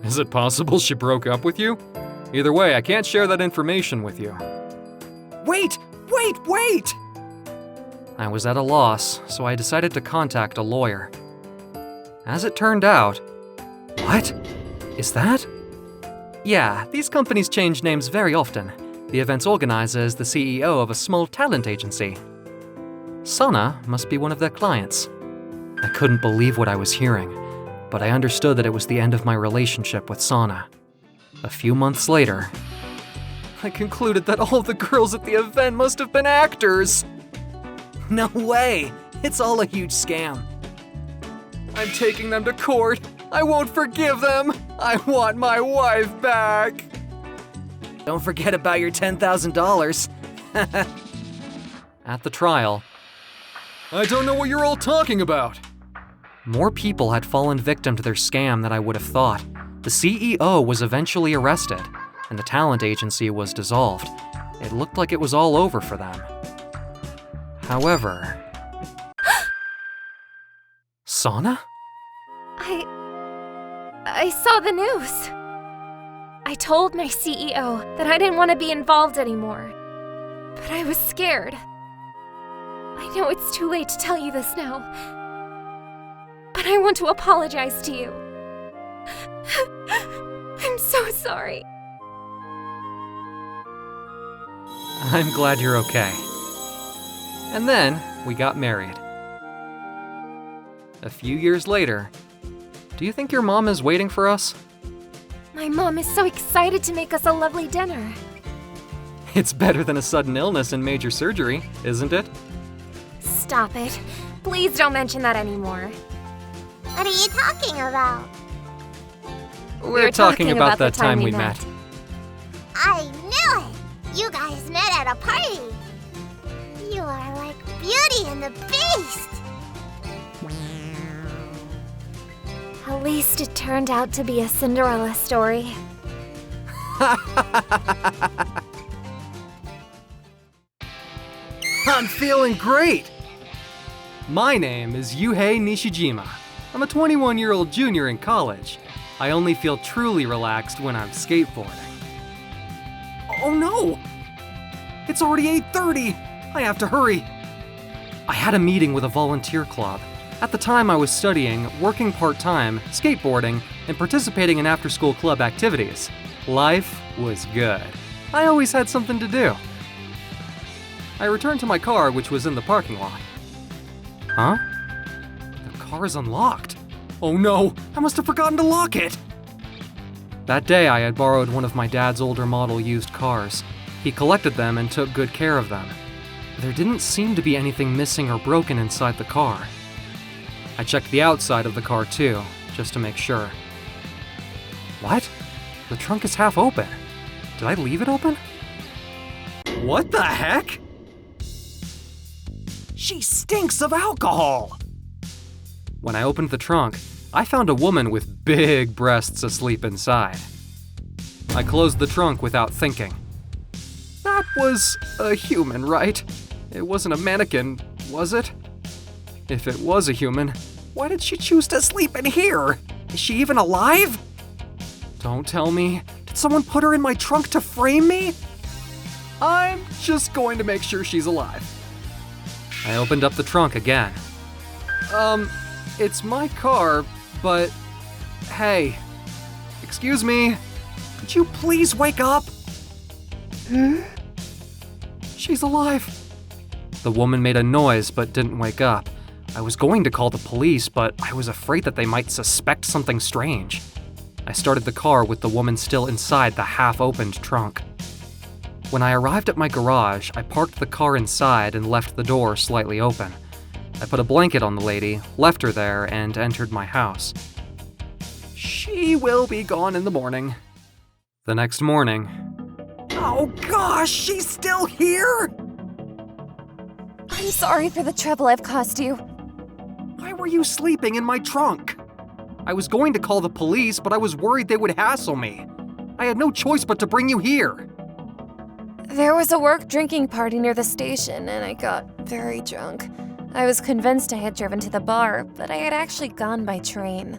Is it possible she broke up with you? Either way, I can't share that information with you. Wait! I was at a loss, so I decided to contact a lawyer. As it turned out... What? Is that? Yeah, these companies change names very often. The event's organizer is the CEO of a small talent agency. Sana must be one of their clients. I couldn't believe what I was hearing. but I understood that it was the end of my relationship with Sana. A few months later, I concluded that all the girls at the event must have been actors. No way! It's all a huge scam. I'm taking them to court. I won't forgive them. I want my wife back. Don't forget about your $10,000. At the trial, I don't know what you're all talking about. More people had fallen victim to their scam than I would have thought. The CEO was eventually arrested, and the talent agency was dissolved. It looked like it was all over for them. However... Sana?
I saw the news. I told my CEO that I didn't want to be involved anymore. But I was scared. I know it's too late to tell you this now. But I want to apologize to you. I'm so sorry.
I'm glad you're okay. And then, we got married. A few years later, do you think your mom is waiting for us?
My mom is so excited to make us a lovely dinner.
It's better than a sudden illness and major surgery, isn't it?
Stop it. Please don't mention that anymore.
What are you talking about?
We're talking about that time we met.
I knew it! You guys met at a party. You are like Beauty and the Beast.
At least it turned out to be a Cinderella story.
I'm feeling great! My name is Yuhei Nishijima. I'm a 21-year-old junior in college. I only feel truly relaxed when I'm skateboarding. Oh no! It's already 8:30! I have to hurry! I had a meeting with a volunteer club. At the time I was studying, working part-time, skateboarding, and participating in after-school club activities. Life was good. I always had something to do. I returned to my car, which was in the parking lot. Huh? The car is unlocked. Oh no, I must have forgotten to lock it! That day I had borrowed one of my dad's older model used cars. He collected them and took good care of them. There didn't seem to be anything missing or broken inside the car. I checked the outside of the car too, just to make sure. What? The trunk is half open. Did I leave it open? What the heck? She stinks of alcohol! When I opened the trunk, I found a woman with big breasts asleep inside. I closed the trunk without thinking. That was a human, right? It wasn't a mannequin, was it? If it was a human, why did she choose to sleep in here? Is she even alive? Don't tell me. Did someone put her in my trunk to frame me? I'm just going to make sure she's alive. I opened up the trunk again. It's my car, but hey, excuse me, could you please wake up? She's alive. The woman made a noise but didn't wake up. I was going to call the police, but I was afraid that they might suspect something strange. I started the car with the woman still inside the half-opened trunk. When I arrived at my garage, I parked the car inside and left the door slightly open. I put a blanket on the lady, left her there, and entered my house. She will be gone in the morning. The next morning... Oh gosh, she's still here?!
I'm sorry for the trouble I've caused you.
Why were you sleeping in my trunk? I was going to call the police, but I was worried they would hassle me. I had no choice but to bring you here.
There was a work drinking party near the station, and I got very drunk. I was convinced I had driven to the bar, but I had actually gone by train.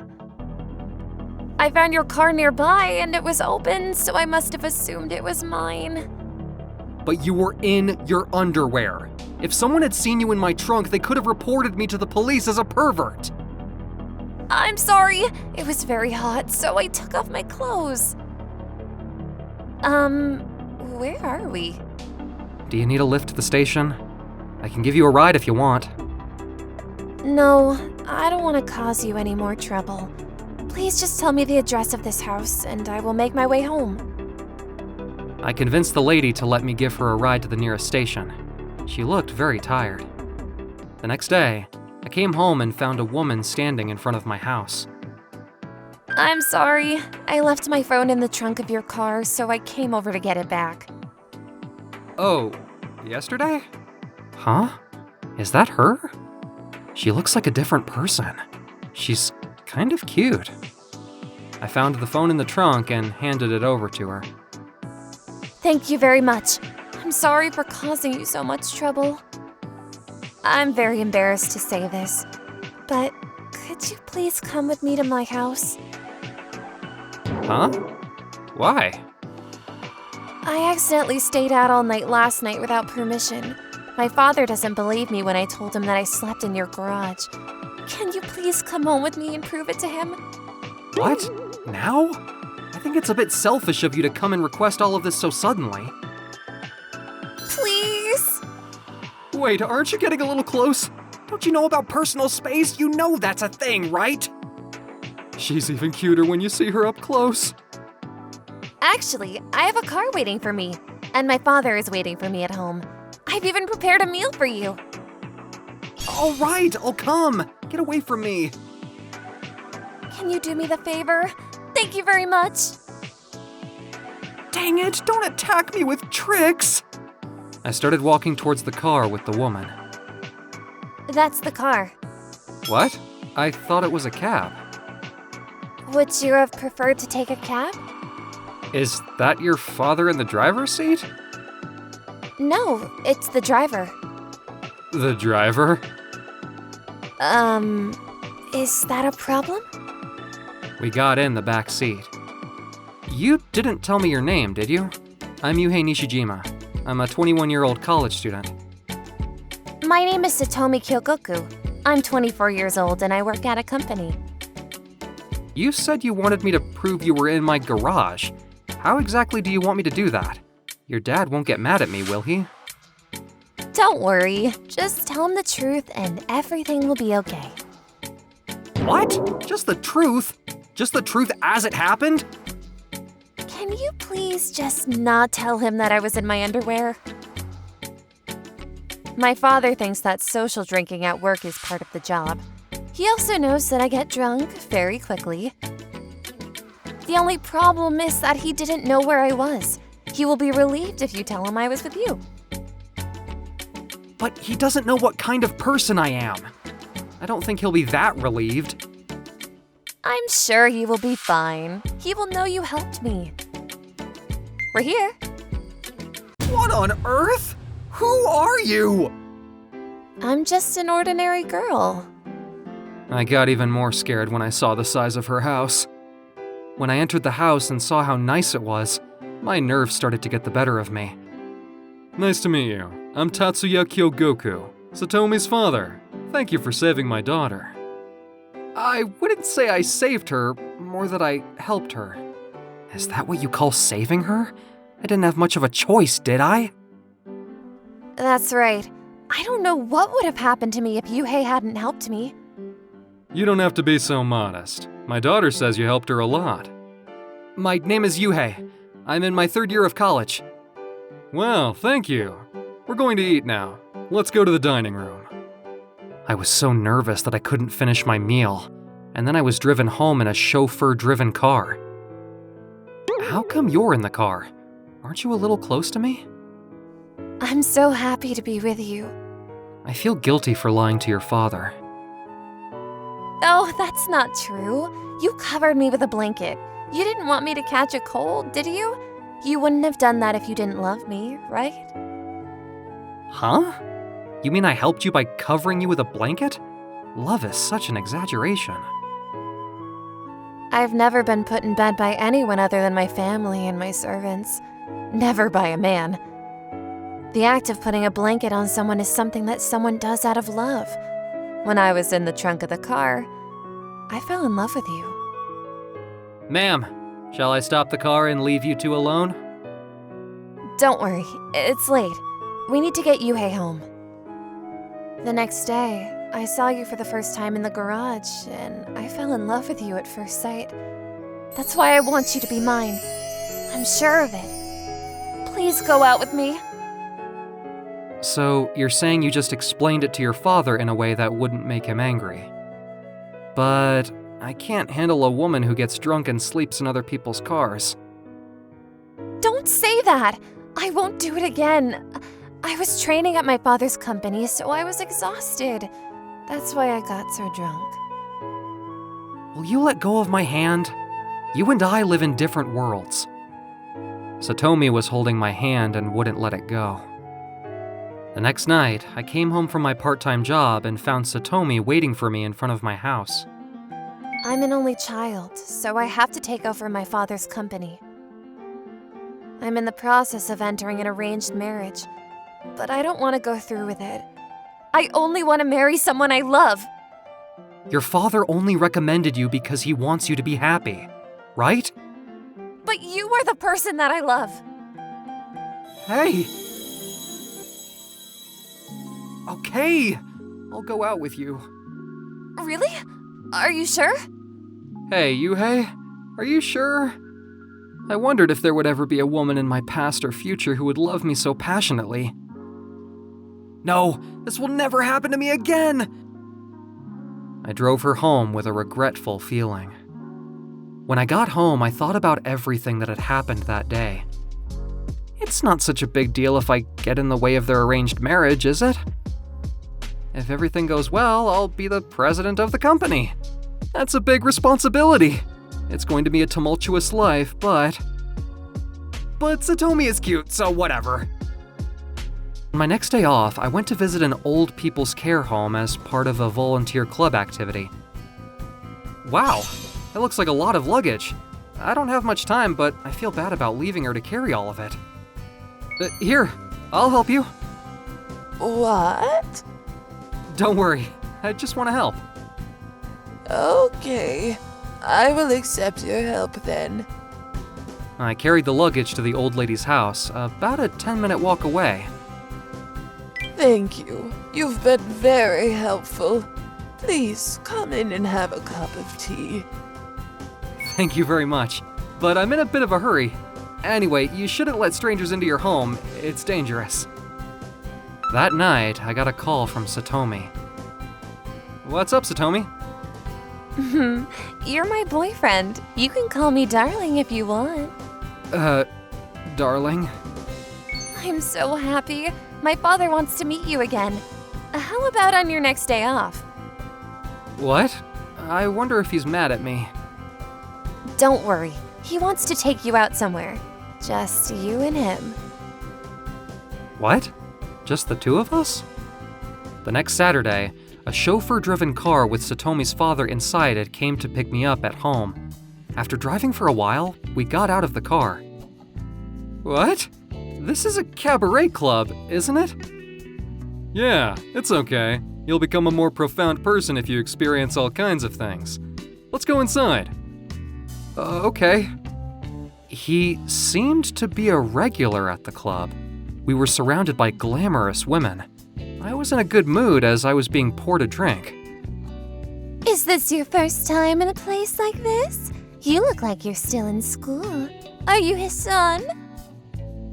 I found your car nearby, and it was open, so I must have assumed it was mine.
But you were in your underwear. If someone had seen you in my trunk, they could have reported me to the police as a pervert.
I'm sorry. It was very hot, so I took off my clothes. Where are we?
Do you need a lift to the station? I can give you a ride if you want.
No, I don't want to cause you any more trouble.
Please just tell me the address of this house, and I will make my way home.
I convinced the lady to let me give her a ride to the nearest station. She looked very tired. The next day, I came home and found a woman standing in front of my house.
I'm sorry. I left my phone in the trunk of your car, so I came over to get it back.
Oh, yesterday? Huh? Is that her? She looks like a different person. She's kind of cute. I found the phone in the trunk and handed it over to her.
Thank you very much. I'm sorry for causing you so much trouble. I'm very embarrassed to say this, but could you please come with me to my house?
Huh? Why?
I accidentally stayed out all night last night without permission. My father doesn't believe me when I told him that I slept in your garage. Can you please come home with me and prove it to him?
What? Now? I think it's a bit selfish of you to come and request all of this so suddenly.
Please?
Wait, aren't you getting a little close? Don't you know about personal space? You know that's a thing, right? She's even cuter when you see her up close.
Actually, I have a car waiting for me, and my father is waiting for me at home. I've even prepared a meal for you.
All right, I'll come. Get away from me.
Can you do me the favor? Thank you very much.
Dang it, don't attack me with tricks. I started walking towards the car with the woman.
That's the car.
What? I thought it was a cab.
Would you have preferred to take a cab?
Is that your father in the driver's seat?
No, it's the driver.
The driver?
Is that a problem?
We got in the back seat. You didn't tell me your name, did you? I'm Yuhei Nishijima. I'm a 21-year-old college student.
My name is Satomi Kyogoku. I'm 24 years old and I work at a company.
You said you wanted me to prove you were in my garage. How exactly do you want me to do that? Your dad won't get mad at me, will he?
Don't worry. Just tell him the truth and everything will be okay.
What? Just the truth? Just the truth as it happened?
Can you please just not tell him that I was in my underwear? My father thinks that social drinking at work is part of the job. He also knows that I get drunk very quickly. The only problem is that he didn't know where I was. He will be relieved if you tell him I was with you.
But he doesn't know what kind of person I am. I don't think he'll be that relieved.
I'm sure he will be fine. He will know you helped me. We're here.
What on earth? Who are you?
I'm just an ordinary girl.
I got even more scared when I saw the size of her house. When I entered the house and saw how nice it was, my nerves started to get the better of me. Nice to meet you. I'm Tatsuya Kyogoku, Satomi's father. Thank you for saving my daughter. I wouldn't say I saved her, more that I helped her. Is that what you call saving her? I didn't have much of a choice, did I?
That's right. I don't know what would have happened to me if Yuhei hadn't helped me.
You don't have to be so modest. My daughter says you helped her a lot. My name is Yuhei. I'm in my 3rd year of college. Well, thank you. We're going to eat now. Let's go to the dining room. I was so nervous that I couldn't finish my meal, and then I was driven home in a chauffeur-driven car. How come you're in the car? Aren't you a little close to me?
I'm so happy to be with you.
I feel guilty for lying to your father.
Oh, that's not true. You covered me with a blanket. You didn't want me to catch a cold, did you? You wouldn't have done that if you didn't love me, right?
Huh? You mean I helped you by covering you with a blanket? Love is such an exaggeration.
I've never been put in bed by anyone other than my family and my servants. Never by a man. The act of putting a blanket on someone is something that someone does out of love. When I was in the trunk of the car, I fell in love with you.
Ma'am, shall I stop the car and leave you two alone?
Don't worry, it's late. We need to get Yuhei home. The next day,
I saw you for the first time in the garage, and I fell in love with you at first sight. That's why I want you to be mine. I'm sure of it. Please go out with me.
So, you're saying you just explained it to your father in a way that wouldn't make him angry. But I can't handle a woman who gets drunk and sleeps in other people's cars.
Don't say that! I won't do it again. I was training at my father's company, so I was exhausted. That's why I got so drunk.
Will you let go of my hand? You and I live in different worlds. Satomi was holding my hand and wouldn't let it go. The next night, I came home from my part-time job and found Satomi waiting for me in front of my house.
I'm an only child, so I have to take over my father's company. I'm in the process of entering an arranged marriage, but I don't want to go through with it. I only want to marry someone I love.
Your father only recommended you because he wants you to be happy, right?
But you are the person that I love.
Hey! Okay, I'll go out with you.
Really? Are you sure?
Hey, Yuhei, are you sure? I wondered if there would ever be a woman in my past or future who would love me so passionately. No, this will never happen to me again! I drove her home with a regretful feeling. When I got home, I thought about everything that had happened that day. It's not such a big deal if I get in the way of their arranged marriage, is it? If everything goes well, I'll be the president of the company. That's a big responsibility. It's going to be a tumultuous life, but Satomi is cute, so whatever. On my next day off, I went to visit an old people's care home as part of a volunteer club activity. Wow, that looks like a lot of luggage. I don't have much time, but I feel bad about leaving her to carry all of it. Here, I'll help you.
What?
Don't worry, I just want to help.
Okay, I will accept your help then.
I carried the luggage to the old lady's house, about a 10-minute walk away.
Thank you. You've been very helpful. Please come in and have a cup of tea.
Thank you very much, but I'm in a bit of a hurry. Anyway, you shouldn't let strangers into your home. It's dangerous. That night, I got a call from Satomi. What's up, Satomi?
You're my boyfriend. You can call me darling if you want.
Darling?
I'm so happy. My father wants to meet you again. How about on your next day off?
What? I wonder if he's mad at me.
Don't worry. He wants to take you out somewhere. Just you and him.
What? Just the two of us? The next Saturday, a chauffeur-driven car with Satomi's father inside it came to pick me up at home. After driving for a while, we got out of the car. What? This is a cabaret club, isn't it? Yeah, it's okay. You'll become a more profound person if you experience all kinds of things. Let's go inside. Okay. He seemed to be a regular at the club. We were surrounded by glamorous women. I was in a good mood as I was being poured a drink.
Is this your first time in a place like this? You look like you're still in school. Are you his son?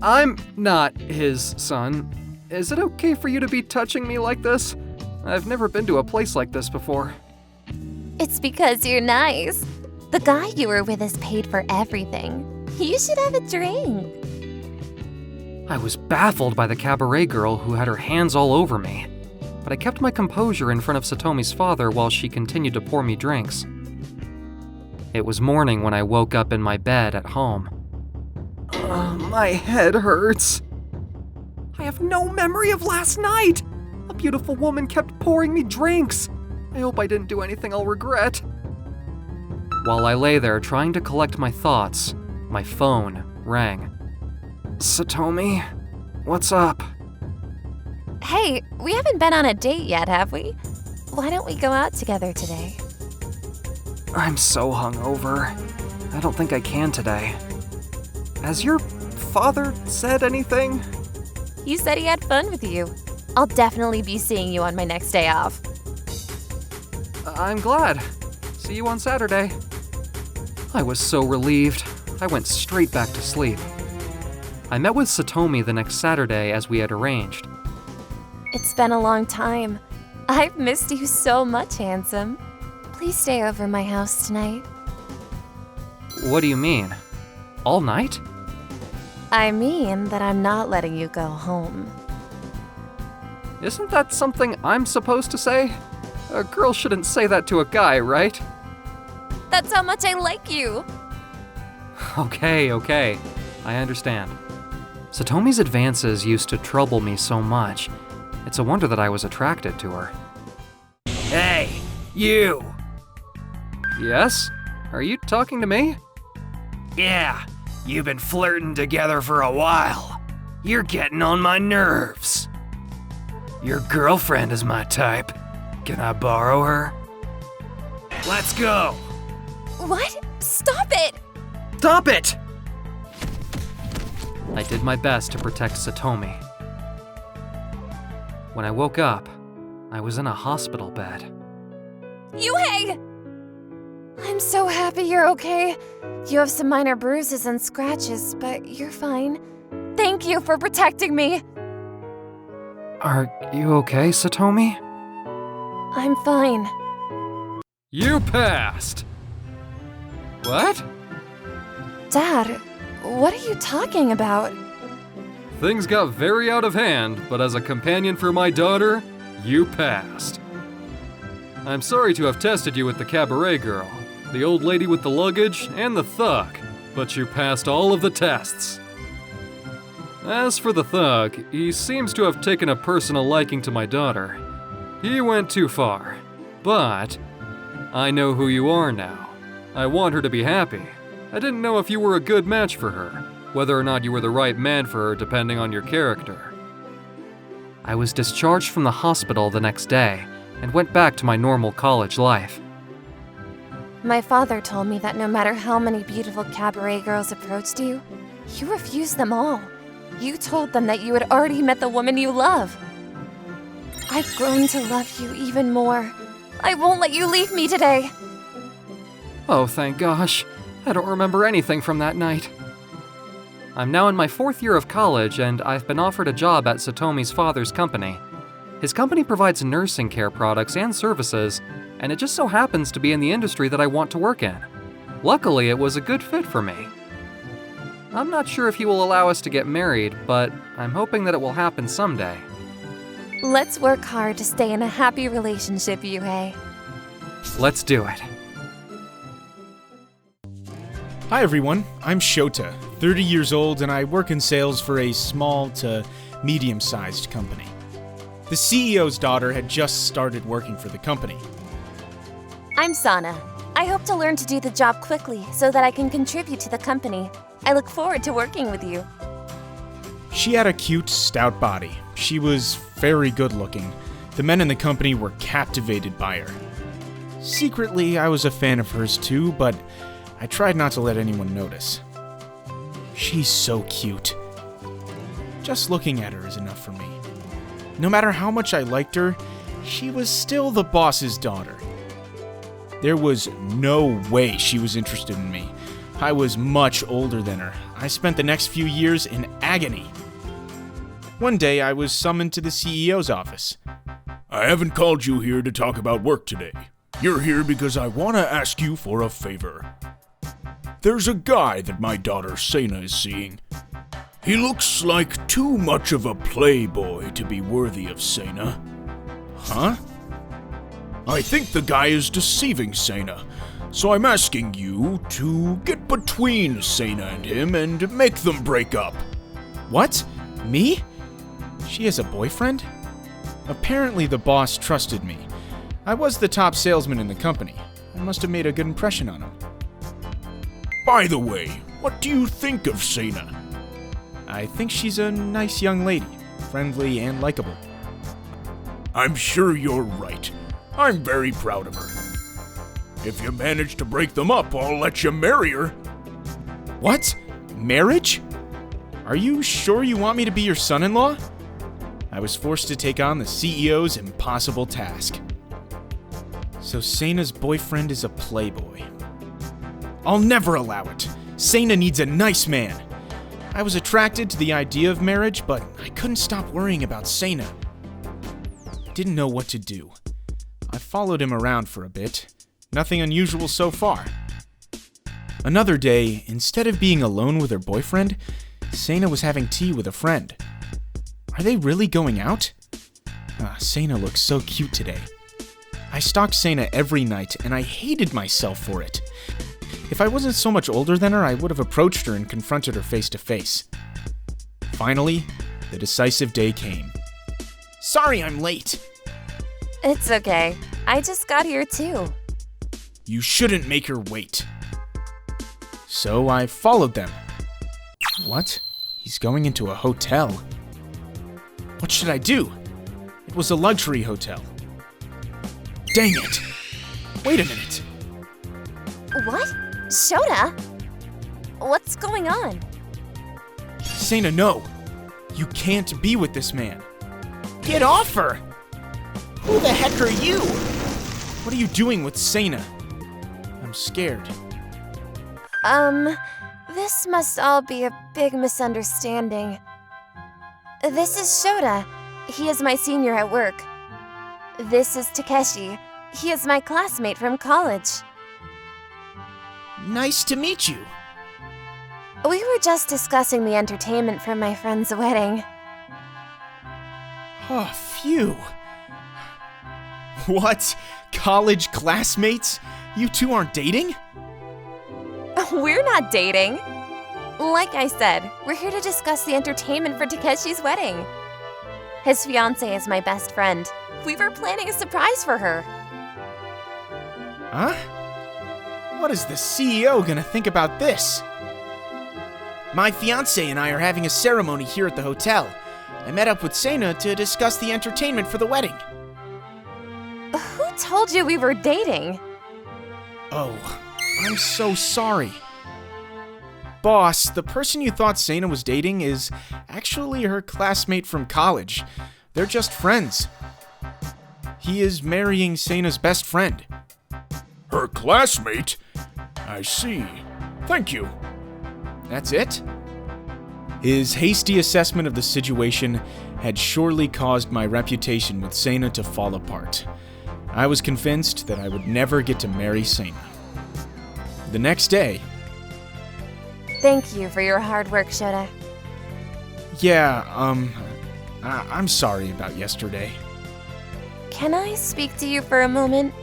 I'm not his son. Is it okay for you to be touching me like this? I've never been to a place like this before.
It's because you're nice. The guy you were with has paid for everything. You should have a drink.
I was baffled by the cabaret girl who had her hands all over me, but I kept my composure in front of Satomi's father while she continued to pour me drinks. It was morning when I woke up in my bed at home. My head hurts. I have no memory of last night. A beautiful woman kept pouring me drinks. I hope I didn't do anything I'll regret. While I lay there trying to collect my thoughts, my phone rang. Satomi, what's up?
Hey, we haven't been on a date yet, have we? Why don't we go out together today?
I'm so hungover. I don't think I can today. Has your father said anything?
You said he had fun with you. I'll definitely be seeing you on my next day off.
I'm glad. See you on Saturday. I was so relieved. I went straight back to sleep. I met with Satomi the next Saturday as we had arranged.
It's been a long time. I've missed you so much, handsome. Please stay over my house tonight.
What do you mean? All night?
I mean that I'm not letting you go home.
Isn't that something I'm supposed to say? A girl shouldn't say that to a guy, right?
That's how much I like you.
Okay. I understand. Satomi's advances used to trouble me so much. It's a wonder that I was attracted to her.
Hey, you!
Yes? Are you talking to me?
Yeah, you've been flirting together for a while. You're getting on my nerves. Your girlfriend is my type. Can I borrow her? Let's go!
What? Stop it!
Stop it!
I did my best to protect Satomi. When I woke up, I was in a hospital bed.
Yuhei! I'm so happy you're okay. You have some minor bruises and scratches, but you're fine. Thank you for protecting me.
Are you okay, Satomi?
I'm fine.
You passed! What?
Dad, what are you talking about?
Things got very out of hand, but as a companion for my daughter, you passed. I'm sorry to have tested you with the cabaret girl, the old lady with the luggage, and the thug, but you passed all of the tests. As for the thug, he seems to have taken a personal liking to my daughter. He went too far, but I know who you are now. I want her to be happy. I didn't know if you were a good match for her, whether or not you were the right man for her depending on your character. I was discharged from the hospital the next day and went back to my normal college life.
My father told me that no matter how many beautiful cabaret girls approached you, you refused them all. You told them that you had already met the woman you love. I've grown to love you even more. I won't let you leave me today.
Oh, thank gosh. I don't remember anything from that night. I'm now in my 4th year of college, and I've been offered a job at Satomi's father's company. His company provides nursing care products and services, and it just so happens to be in the industry that I want to work in. Luckily, it was a good fit for me. I'm not sure if he will allow us to get married, but I'm hoping that it will happen someday.
Let's work hard to stay in a happy relationship, Yuhei.
Let's do it.
Hi everyone, I'm Shota, 30 years old, and I work in sales for a small to medium-sized company. The CEO's daughter had just started working for the company.
I'm Sana. I hope to learn to do the job quickly so that I can contribute to the company. I look forward to working with you.
She had a cute, stout body. She was very good-looking. The men in the company were captivated by her. Secretly, I was a fan of hers too, but I tried not to let anyone notice. She's so cute. Just looking at her is enough for me. No matter how much I liked her, she was still the boss's daughter. There was no way she was interested in me. I was much older than her. I spent the next few years in agony. One day, I was summoned to the CEO's office.
I haven't called you here to talk about work today. You're here because I want to ask you for a favor. There's a guy that my daughter Sena is seeing. He looks like too much of a playboy to be worthy of Sena. Huh? I think the guy is deceiving Sena, so I'm asking you to get between Sena and him and make them break up.
What? Me? She has a boyfriend? Apparently the boss trusted me. I was the top salesman in the company. I must have made a good impression on him.
By the way, what do you think of Sena?
I think she's a nice young lady, friendly and likable.
I'm sure you're right. I'm very proud of her. If you manage to break them up, I'll let you marry her.
What? Marriage? Are you sure you want me to be your son-in-law? I was forced to take on the CEO's impossible task. So Seina's boyfriend is a playboy. I'll never allow it. Seina needs a nice man. I was attracted to the idea of marriage, but I couldn't stop worrying about Seina. Didn't know what to do. I followed him around for a bit. Nothing unusual so far. Another day, instead of being alone with her boyfriend, Seina was having tea with a friend. Are they really going out? Seina looks so cute today. I stalked Seina every night, and I hated myself for it. If I wasn't so much older than her, I would have approached her and confronted her face to face. Finally, the decisive day came. Sorry I'm late.
It's okay. I just got here too.
You shouldn't make her wait. So I followed them. What? He's going into a hotel. What should I do? It was a luxury hotel. Dang it! Wait a minute.
What? Shota? What's going on?
Seina, no. You can't be with this man. Get off her! Who the heck are you? What are you doing with Seina? I'm scared.
This must all be a big misunderstanding. This is Shota. He is my senior at work. This is Takeshi. He is my classmate from college.
Nice to meet you.
We were just discussing the entertainment for my friend's wedding.
Oh, phew. What? College classmates? You two aren't dating?
We're not dating.
Like I said, we're here to discuss the entertainment for Takeshi's wedding. His fiancée is my best friend. We were planning a surprise for her.
Huh? What is the CEO gonna think about this? My fiancé and I are having a ceremony here at the hotel. I met up with Seina to discuss the entertainment for the wedding.
Who told you we were dating?
Oh, I'm so sorry. Boss, the person you thought Seina was dating is actually her classmate from college. They're just friends. He is marrying Seina's best friend.
Her classmate? I see. Thank you.
That's it? His hasty assessment of the situation had surely caused my reputation with Seina to fall apart. I was convinced that I would never get to marry Seina. The next day...
Thank you for your hard work, Shota.
Yeah, I'm sorry about yesterday.
Can I speak to you for a moment?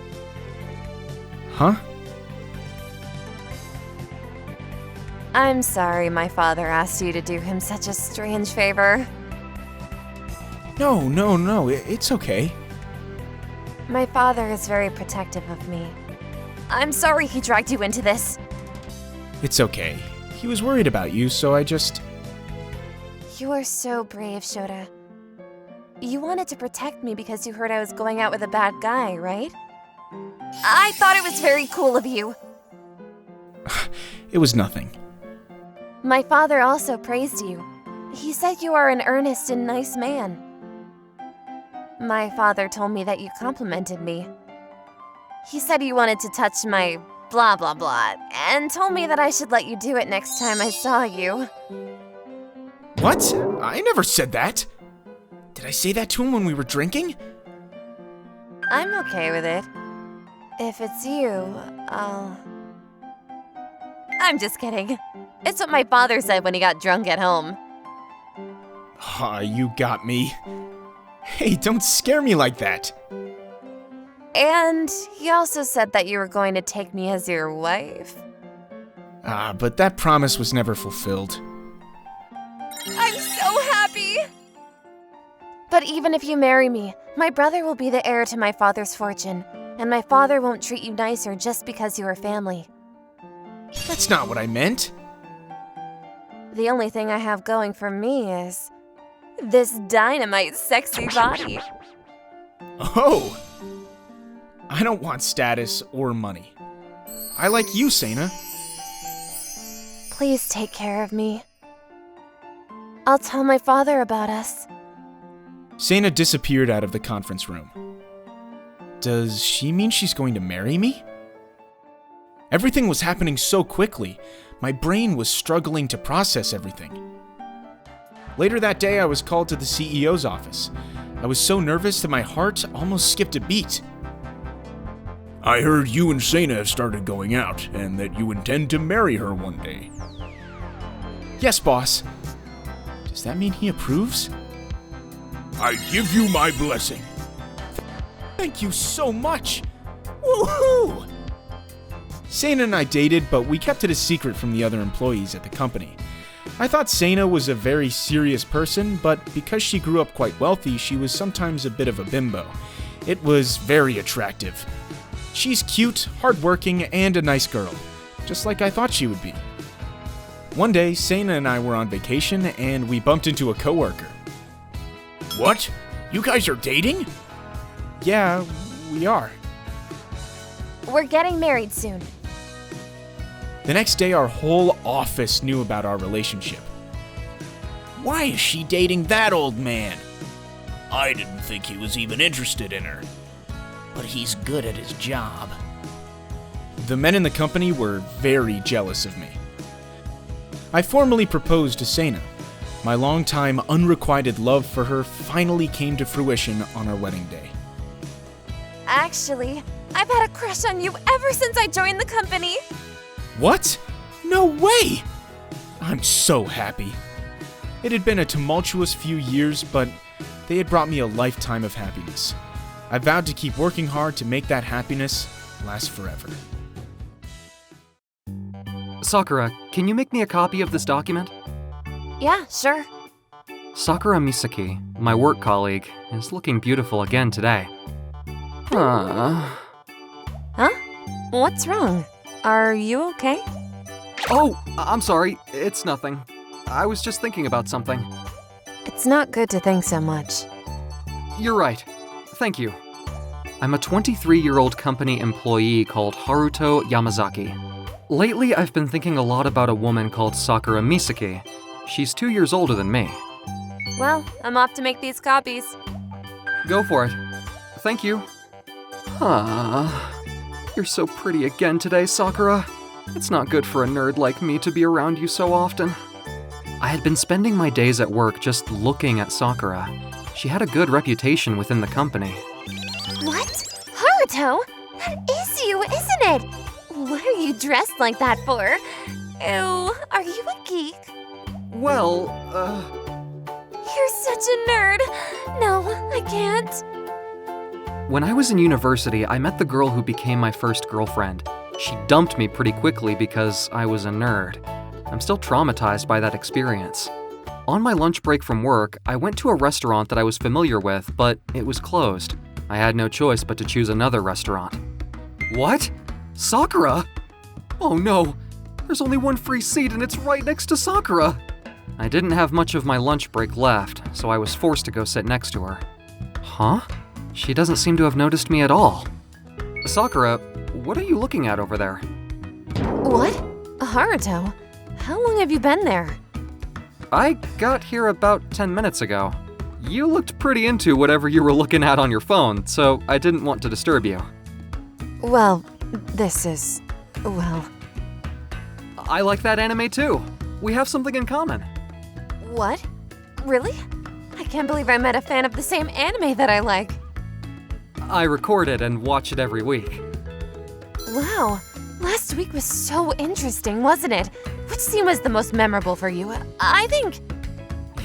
Huh?
I'm sorry my father asked you to do him such a strange favor.
No, it's okay.
My father is very protective of me. I'm sorry he dragged you into this.
It's okay. He was worried about you, so I just...
You are so brave, Shota. You wanted to protect me because you heard I was going out with a bad guy, right? I thought it was very cool of you.
It was nothing.
My father also praised you. He said you are an earnest and nice man. My father told me that you complimented me. He said you wanted to touch my blah blah blah, and told me that I should let you do it next time I saw you.
What? I never said that. Did I say that to him when we were drinking?
I'm okay with it. If it's you, I'm just kidding. It's what my father said when he got drunk at home.
Ah, you got me. Hey, don't scare me like that.
And he also said that you were going to take me as your wife.
But that promise was never fulfilled.
I'm so happy! But even if you marry me, my brother will be the heir to my father's fortune, and my father won't treat you nicer just because you are family.
That's not what I meant.
The only thing I have going for me is this dynamite sexy body.
Oh! I don't want status or money. I like you, Seina.
Please take care of me. I'll tell my father about us.
Seina disappeared out of the conference room. Does she mean she's going to marry me? Everything was happening so quickly, my brain was struggling to process everything. Later that day, I was called to the CEO's office. I was so nervous that my heart almost skipped a beat.
I heard you and Sana have started going out, and that you intend to marry her one day.
Yes, boss. Does that mean he approves?
I give you my blessing.
Thank you so much! Woohoo! Sana and I dated, but we kept it a secret from the other employees at the company. I thought Sana was a very serious person, but because she grew up quite wealthy, she was sometimes a bit of a bimbo. It was very attractive. She's cute, hardworking, and a nice girl, just like I thought she would be. One day, Sana and I were on vacation, and we bumped into a coworker.
What? You guys are dating?
Yeah, we are.
We're getting married soon.
The next day, our whole office knew about our relationship.
Why is she dating that old man? I didn't think he was even interested in her. But he's good at his job.
The men in the company were very jealous of me. I formally proposed to Sana. My long-time unrequited love for her finally came to fruition on our wedding day.
Actually, I've had a crush on you ever since I joined the company.
What? No way! I'm so happy. It had been a tumultuous few years, but they had brought me a lifetime of happiness. I vowed to keep working hard to make that happiness last forever.
Sakura, can you make me a copy of this document?
Yeah, sure.
Sakura Misaki, my work colleague, is looking beautiful again today.
Huh? What's wrong? Are you okay?
Oh, I'm sorry. It's nothing. I was just thinking about something.
It's not good to think so much.
You're right. Thank you. I'm a 23-year-old company employee called Haruto Yamazaki. Lately, I've been thinking a lot about a woman called Sakura Misaki. She's 2 years older than me.
Well, I'm off to make these copies.
Go for it. Thank you. You're so pretty again today, Sakura. It's not good for a nerd like me to be around you so often. I had been spending my days at work just looking at Sakura. She had a good reputation within the company.
What? Haruto? That is you, isn't it? What are you dressed like that for? Ew, are you a geek?
Well,
You're such a nerd. No, I can't.
When I was in university, I met the girl who became my first girlfriend. She dumped me pretty quickly because I was a nerd. I'm still traumatized by that experience. On my lunch break from work, I went to a restaurant that I was familiar with, but it was closed. I had no choice but to choose another restaurant. What? Sakura? Oh no, there's only one free seat and it's right next to Sakura. I didn't have much of my lunch break left, so I was forced to go sit next to her. Huh? She doesn't seem to have noticed me at all. Sakura, what are you looking at over there?
What? Haruto? How long have you been there?
I got here about 10 minutes ago. You looked pretty into whatever you were looking at on your phone, so I didn't want to disturb you.
Well, this is... well...
I like that anime too. We have something in common.
What? Really? I can't believe I met a fan of the same anime that I like.
I record it and watch it every week.
Wow, last week was so interesting, wasn't it? Which scene was the most memorable for you? I think...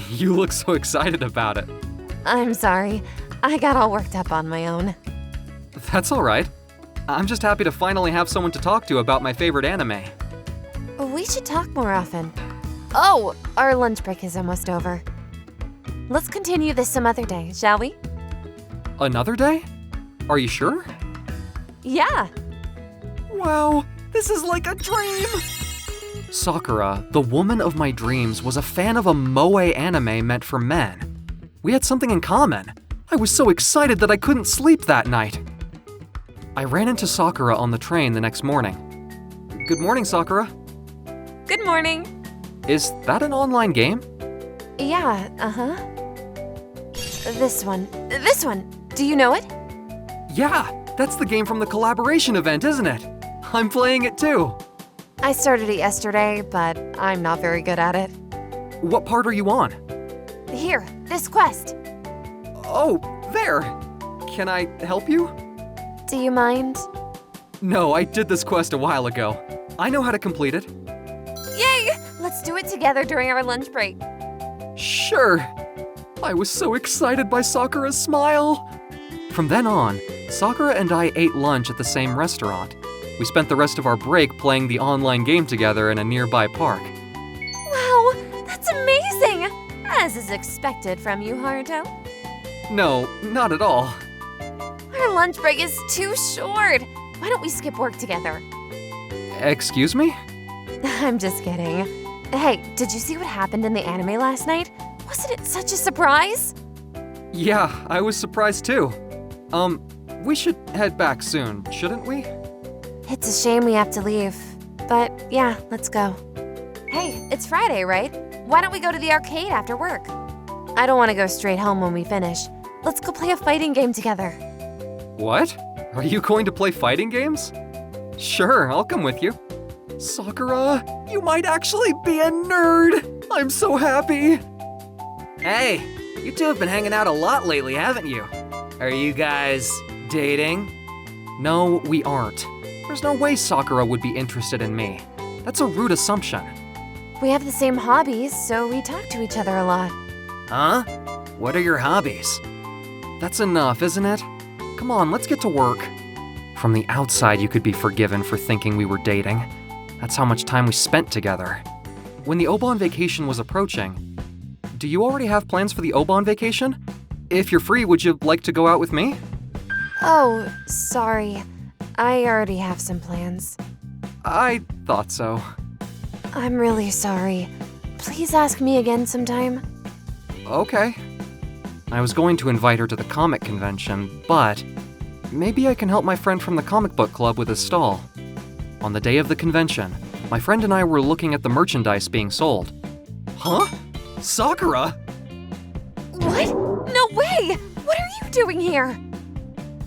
You look so excited about it.
I'm sorry. I got all worked up on my own.
That's all right. I'm just happy to finally have someone to talk to about my favorite anime.
We should talk more often. Oh, our lunch break is almost over. Let's continue this some other day, shall we?
Another day? Are you sure?
Yeah.
Wow, this is like a dream! Sakura, the woman of my dreams, was a fan of a moe anime meant for men. We had something in common. I was so excited that I couldn't sleep that night. I ran into Sakura on the train the next morning. Good morning, Sakura.
Good morning.
Is that an online game?
Yeah, uh-huh. This one. Do you know it?
Yeah, That's the game from the collaboration event, isn't it? I'm playing it too.
I started it yesterday, but I'm not very good at it.
What part are you on?
Here, this quest.
Oh, there. Can I help you?
Do you mind?
No, I did this quest a while ago. I know how to complete it.
Yay! Let's do it together during our lunch break.
Sure. I was so excited by Sakura's smile. From then on, Sakura and I ate lunch at the same restaurant. We spent the rest of our break playing the online game together in a nearby park.
Wow, that's amazing! As is expected from you, Haruto.
No, not at all.
Our lunch break is too short. Why don't we skip work together?
Excuse me?
I'm just kidding. Hey, did you see what happened in the anime last night? Wasn't it such a surprise?
Yeah, I was surprised too. We should head back soon, shouldn't we?
It's a shame we have to leave. But yeah, let's go. Hey, it's Friday, right? Why don't we go to the arcade after work? I don't want to go straight home when we finish. Let's go play a fighting game together.
What? Are you going to play fighting games? Sure, I'll come with you. Sakura, you might actually be a nerd! I'm so happy!
Hey, you two have been hanging out a lot lately, haven't you? Are you guys dating?
No, we aren't. There's no way Sakura would be interested in me. That's a rude assumption.
We have the same hobbies, so we talk to each other a lot.
Huh? What are your hobbies?
That's enough, isn't it? Come on, let's get to work. From the outside, you could be forgiven for thinking we were dating. That's how much time we spent together. When the Obon vacation was approaching, do you already have plans for the Obon vacation? If you're free, would you like to go out with me?
Oh, sorry. I already have some plans.
I thought so.
I'm really sorry. Please ask me again sometime.
Okay. I was going to invite her to the comic convention, but maybe I can help my friend from the comic book club with his stall. On the day of the convention, my friend and I were looking at the merchandise being sold. Huh? Sakura?
What? No way! What are you doing here?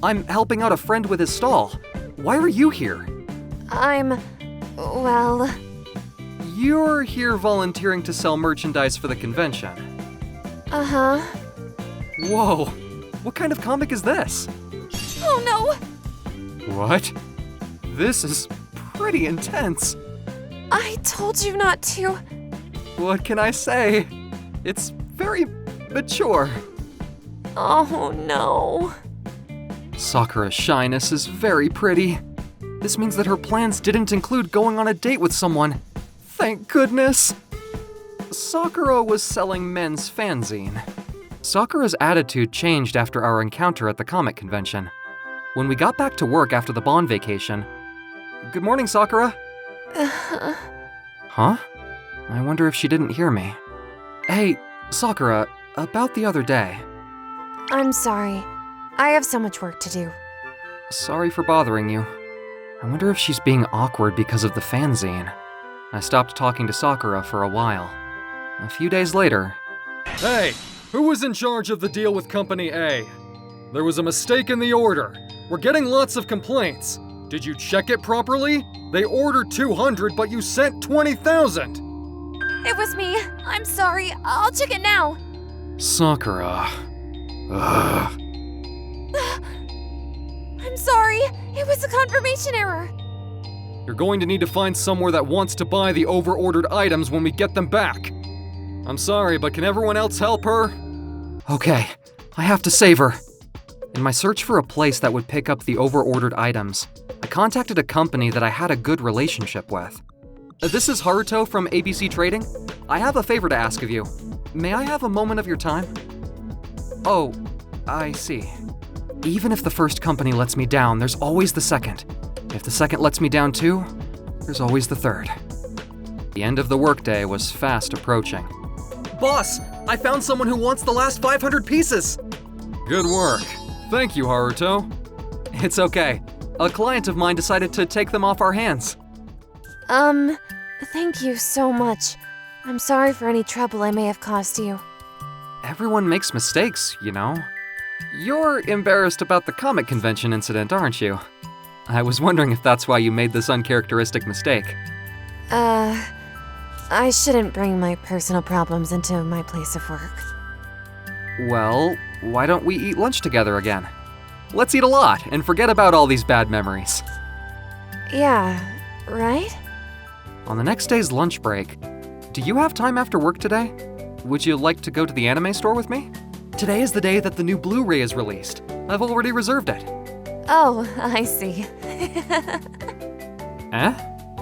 I'm helping out a friend with his stall. Why are you here?
Well...
You're here volunteering to sell merchandise for the convention.
Uh-huh.
Whoa, what kind of comic is this?
Oh no!
What? This is pretty intense.
I told you not to.
What can I say? It's very mature.
Oh no.
Sakura's shyness is very pretty. This means that her plans didn't include going on a date with someone. Thank goodness. Sakura was selling men's fanzine. Sakura's attitude changed after our encounter at the comic convention. When we got back to work after the Bond vacation... Good morning, Sakura. Huh? I wonder if she didn't hear me. Hey, Sakura, about the other day.
I'm sorry. I have so much work to do.
Sorry for bothering you. I wonder if she's being awkward because of the fanzine. I stopped talking to Sakura for a while. A few days later... Hey, who was in charge of the deal with Company A? There was a mistake in the order. We're getting lots of complaints. Did you check it properly? They ordered 200, but you sent 20,000.
It was me. I'm sorry. I'll check it now.
Sakura. Ugh.
I'm sorry. It was a confirmation error.
You're going to need to find somewhere that wants to buy the over-ordered items when we get them back. I'm sorry, but can everyone else help her? Okay, I have to save her. In my search for a place that would pick up the over-ordered items, I contacted a company that I had a good relationship with. This is Haruto from ABC Trading. I have a favor to ask of you. May I have a moment of your time? Oh, I see. Even if the first company lets me down, there's always the second. If the second lets me down too, there's always the third. The end of the workday was fast approaching. Boss, I found someone who wants the last 500 pieces! Good work. Thank you, Haruto. It's okay. A client of mine decided to take them off our hands.
Thank you so much. I'm sorry for any trouble I may have caused you.
Everyone makes mistakes, you know. You're embarrassed about the comic convention incident, aren't you? I was wondering if that's why you made this uncharacteristic mistake.
I shouldn't bring my personal problems into my place of work.
Well, why don't we eat lunch together again? Let's eat a lot and forget about all these bad memories.
Yeah, right?
On the next day's lunch break, do you have time after work today? Would you like to go to the anime store with me? Today is the day that the new Blu-ray is released. I've already reserved it.
Oh, I see.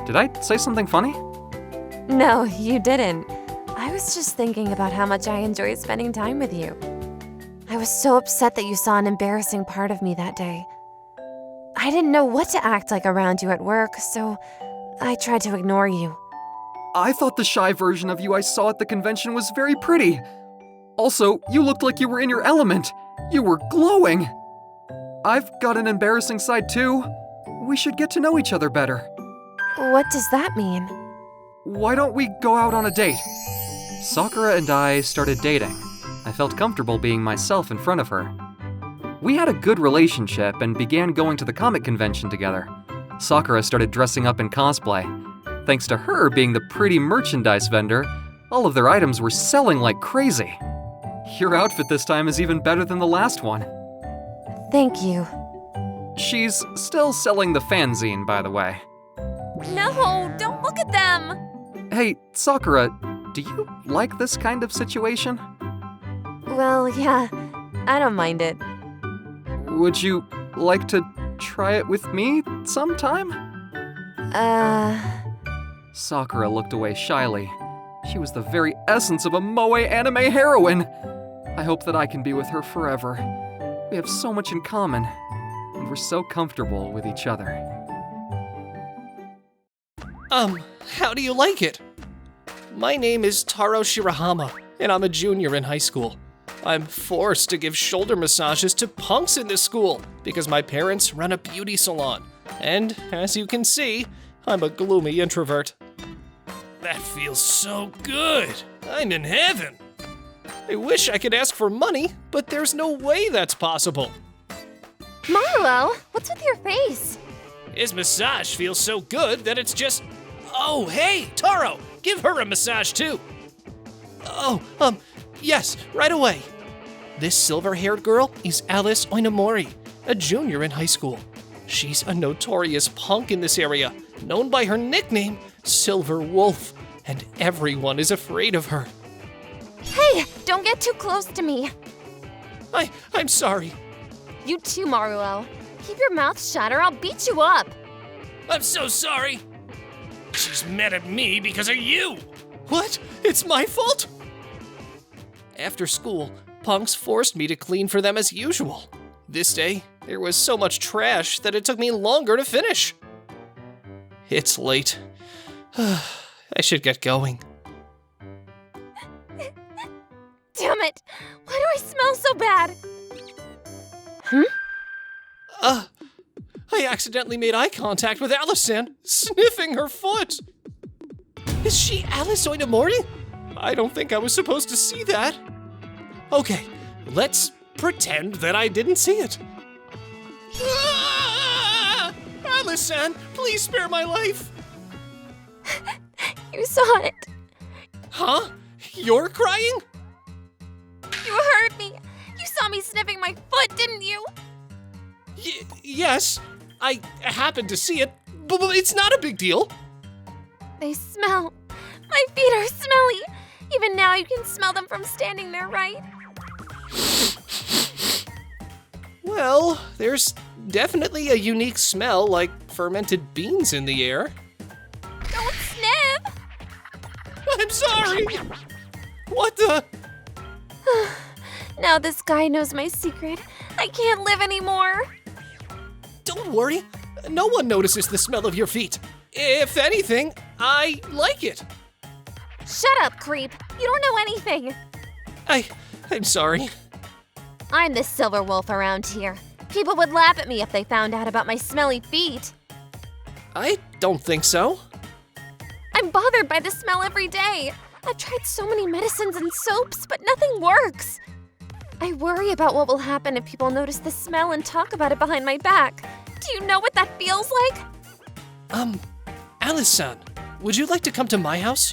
Did I say something funny?
No, you didn't. I was just thinking about how much I enjoy spending time with you. I was so upset that you saw an embarrassing part of me that day. I didn't know what to act like around you at work, so I tried to ignore you.
I thought the shy version of you I saw at the convention was very pretty. Also, you looked like you were in your element. You were glowing. I've got an embarrassing side too. We should get to know each other better.
What does that mean?
Why don't we go out on a date? Sakura and I started dating. I felt comfortable being myself in front of her. We had a good relationship and began going to the comic convention together. Sakura started dressing up in cosplay. Thanks to her being the pretty merchandise vendor, all of their items were selling like crazy. Your outfit this time is even better than the last one.
Thank you.
She's still selling the fanzine, by the way.
No, don't look at them!
Hey, Sakura, do you like this kind of situation?
Well, yeah, I don't mind it.
Would you like to try it with me sometime? Sakura looked away shyly. She was the very essence of a moe anime heroine. I hope that I can be with her forever. We have so much in common, and we're so comfortable with each other.
How do you like it? My name is Taro Shirahama, and I'm a junior in high school. I'm forced to give shoulder massages to punks in this school because my parents run a beauty salon. And as you can see, I'm a gloomy introvert. That feels so good. I'm in heaven. I wish I could ask for money, but there's no way that's possible.
Maruo, what's with your face?
His massage feels so good that it's just... Oh, hey, Taro, give her a massage too. Oh, yes, right away. This silver-haired girl is Alice Oinomori, a junior in high school. She's a notorious punk in this area, known by her nickname, Silver Wolf, and everyone is afraid of her.
Hey, don't get too close to me.
I'm sorry.
You too, Maruo. Keep your mouth shut or I'll beat you up.
I'm so sorry. She's mad at me because of you. What? It's my fault? After school, punks forced me to clean for them as usual. This day, there was so much trash that it took me longer to finish. It's late. I should get going.
Damn it! Why do I smell so bad?
I accidentally made eye contact with Alice-san, sniffing her foot. Is she Alice Oinomori? I don't think I was supposed to see that. Okay, let's pretend that I didn't see it. Ah! Alice-san, please spare my life.
You saw it.
Huh? You're crying?
You heard me. You saw me sniffing my foot, didn't you?
Yes, I happened to see it, but it's not a big deal.
They smell. My feet are smelly. Even now you can smell them from standing there, right?
Well, there's definitely a unique smell like fermented beans in the air.
Don't sniff!
I'm sorry! What the?
Now this guy knows my secret. I can't live anymore.
Don't worry, no one notices the smell of your feet. If anything, I like it.
Shut up, creep. You don't know anything.
I'm sorry.
I'm the silver wolf around here. People would laugh at me if they found out about my smelly feet.
I don't think so.
I'm bothered by the smell every day. I've tried so many medicines and soaps, but nothing works. I worry about what will happen if people notice the smell and talk about it behind my back. Do you know what that feels like?
Alice-san, would you like to come to my house?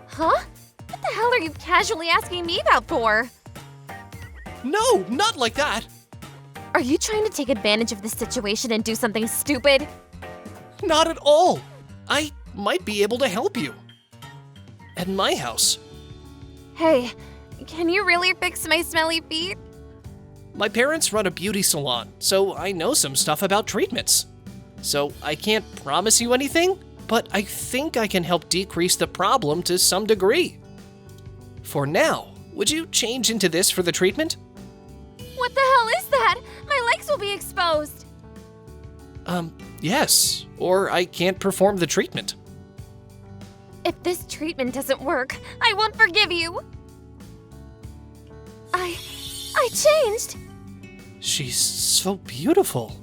Huh? What the hell are you casually asking me about for?
No, not like that.
Are you trying to take advantage of this situation and do something stupid?
Not at all. I might be able to help you. At my house.
Hey, can you really fix my smelly feet?
My parents run a beauty salon, so I know some stuff about treatments. So I can't promise you anything, but I think I can help decrease the problem to some degree. For now, would you change into this for the treatment?
What the hell is that? My legs will be exposed.
Yes, or I can't perform the treatment.
If this treatment doesn't work, I won't forgive you. I changed.
She's so beautiful.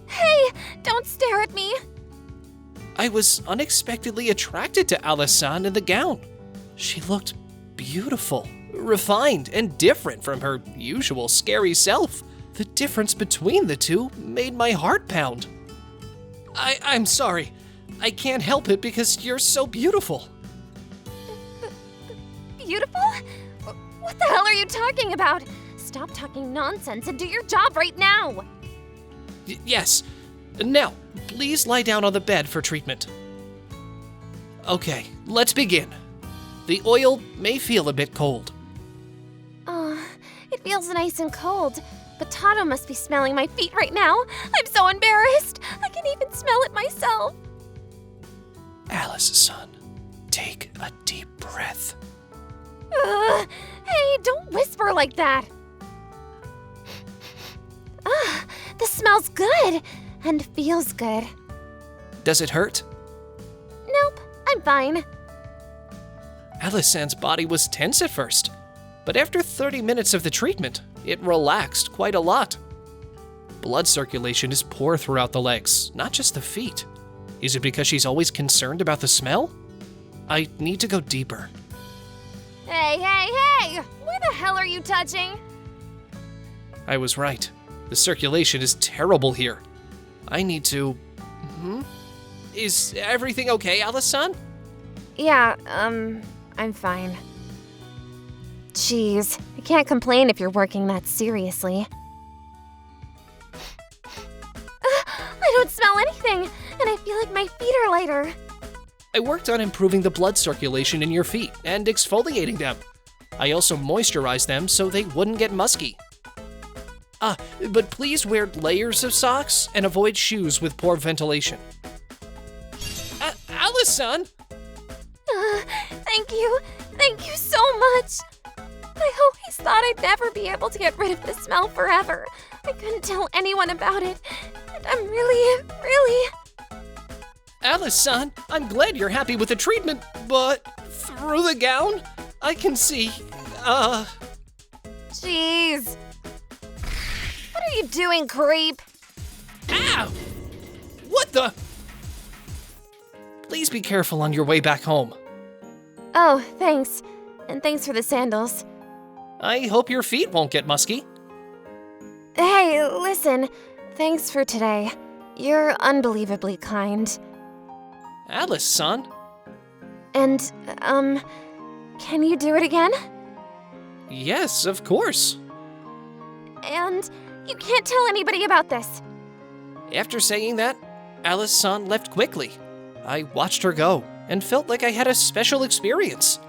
Hey, don't stare at me.
I was unexpectedly attracted to Alice-san in the gown. She looked beautiful, refined, and different from her usual scary self. The difference between the two made my heart pound. I'm sorry. I can't help it because you're so beautiful.
Beautiful? What the hell are you talking about? Stop talking nonsense and do your job right now.
Yes. Now, please lie down on the bed for treatment. Okay, let's begin. The oil may feel a bit cold.
It feels nice and cold, but Tato must be smelling my feet right now. I'm so embarrassed. I can even smell it myself.
Alice-san, take a deep breath.
Hey, don't whisper like that. This smells good and feels good.
Does it hurt?
Nope, I'm fine.
Alice-san's body was tense at first, but after 30 minutes of the treatment, it relaxed quite a lot. Blood circulation is poor throughout the legs, not just the feet. Is it because she's always concerned about the smell? I need to go deeper.
Hey! Where the hell are you touching?
I was right. The circulation is terrible here. I need to... Is everything okay, Alice-san?
Yeah, I'm fine. Jeez, I can't complain if you're working that seriously. I don't smell anything, and I feel like my feet are lighter.
I worked on improving the blood circulation in your feet and exfoliating them. I also moisturized them so they wouldn't get musky. But please wear layers of socks and avoid shoes with poor ventilation. Alice-san!
Thank you so much. I always thought I'd never be able to get rid of the smell forever. I couldn't tell anyone about it, and I'm really...
Alice-san, I'm glad you're happy with the treatment, but through the gown, I can see,
Jeez. What are you doing, creep?
Ow! What the? Please be careful on your way back home.
Oh, thanks. And thanks for the sandals.
I hope your feet won't get musky.
Hey, listen. Thanks for today. You're unbelievably kind.
Alice-san?
And, can you do it again?
Yes, of course.
And you can't tell anybody about this.
After saying that, Alice-san left quickly. I watched her go and felt like I had a special experience.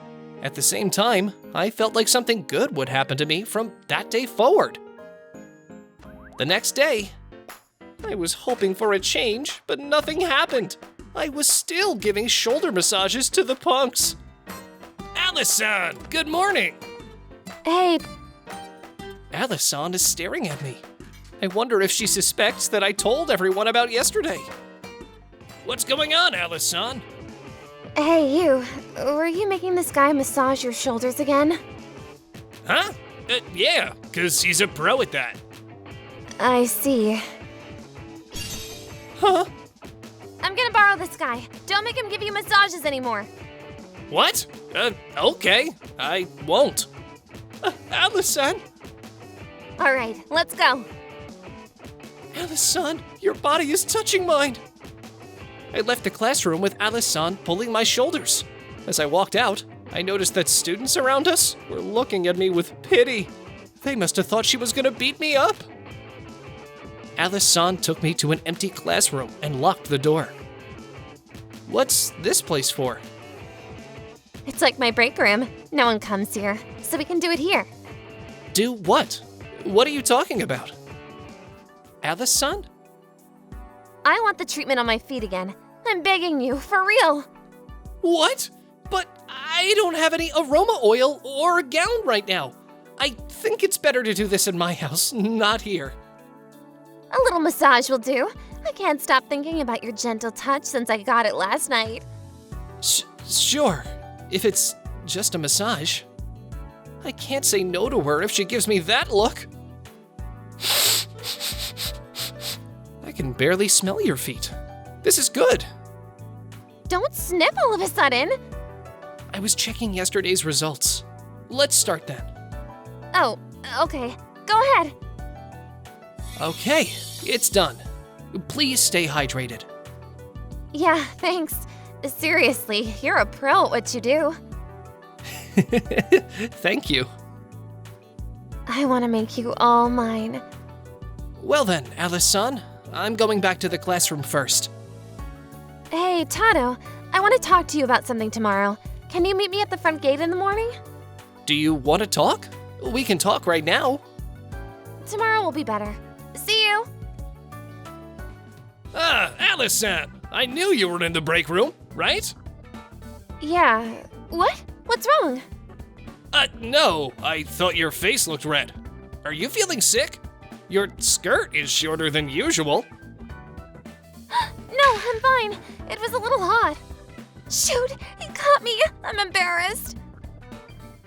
At the same time, I felt like something good would happen to me from that day forward. The next day, I was hoping for a change, but nothing happened. I was still giving shoulder massages to the punks. Alice-san, good morning!
Hey.
Alice-san is staring at me. I wonder if she suspects that I told everyone about yesterday. What's going on, Alice-san?
Hey, you. Were you making this guy massage your shoulders again?
Huh? Yeah, 'cause he's a pro at that.
I see.
Huh?
I'm gonna borrow this guy. Don't make him give you massages anymore.
What? Okay, I won't. Alice-san!
All right, let's go.
Alice-san, your body is touching mine! I left the classroom with Alice-san pulling my shoulders. As I walked out, I noticed that students around us were looking at me with pity. They must have thought she was gonna beat me up. Alice-san took me to an empty classroom and locked the door. What's this place for?
It's like my break room. No one comes here, so we can do it here.
Do what? What are you talking about? Alice-san?
I want the treatment on my feet again. I'm begging you, for real.
What? But I don't have any aroma oil or a gown right now. I think it's better to do this in my house, not here.
A little massage will do. I can't stop thinking about your gentle touch since I got it last night.
Sure, if it's just a massage. I can't say no to her if she gives me that look. I can barely smell your feet. This is good.
Don't sniff all of a sudden.
I was checking yesterday's results. Let's start then.
Oh, okay. Go ahead.
Okay, it's done. Please stay hydrated.
Yeah, thanks. Seriously, you're a pro at what you do.
Thank you.
I want to make you all mine.
Well then, Alice-san, I'm going back to the classroom first.
Hey, Tato, I want to talk to you about something tomorrow. Can you meet me at the front gate in the morning?
Do you want to talk? We can talk right now.
Tomorrow will be better. See you!
Ah, Alice-san! I knew you were in the break room, right?
Yeah. What? What's wrong?
No. I thought your face looked red. Are you feeling sick? Your skirt is shorter than usual.
No, I'm fine. It was a little hot. Shoot, he caught me. I'm embarrassed.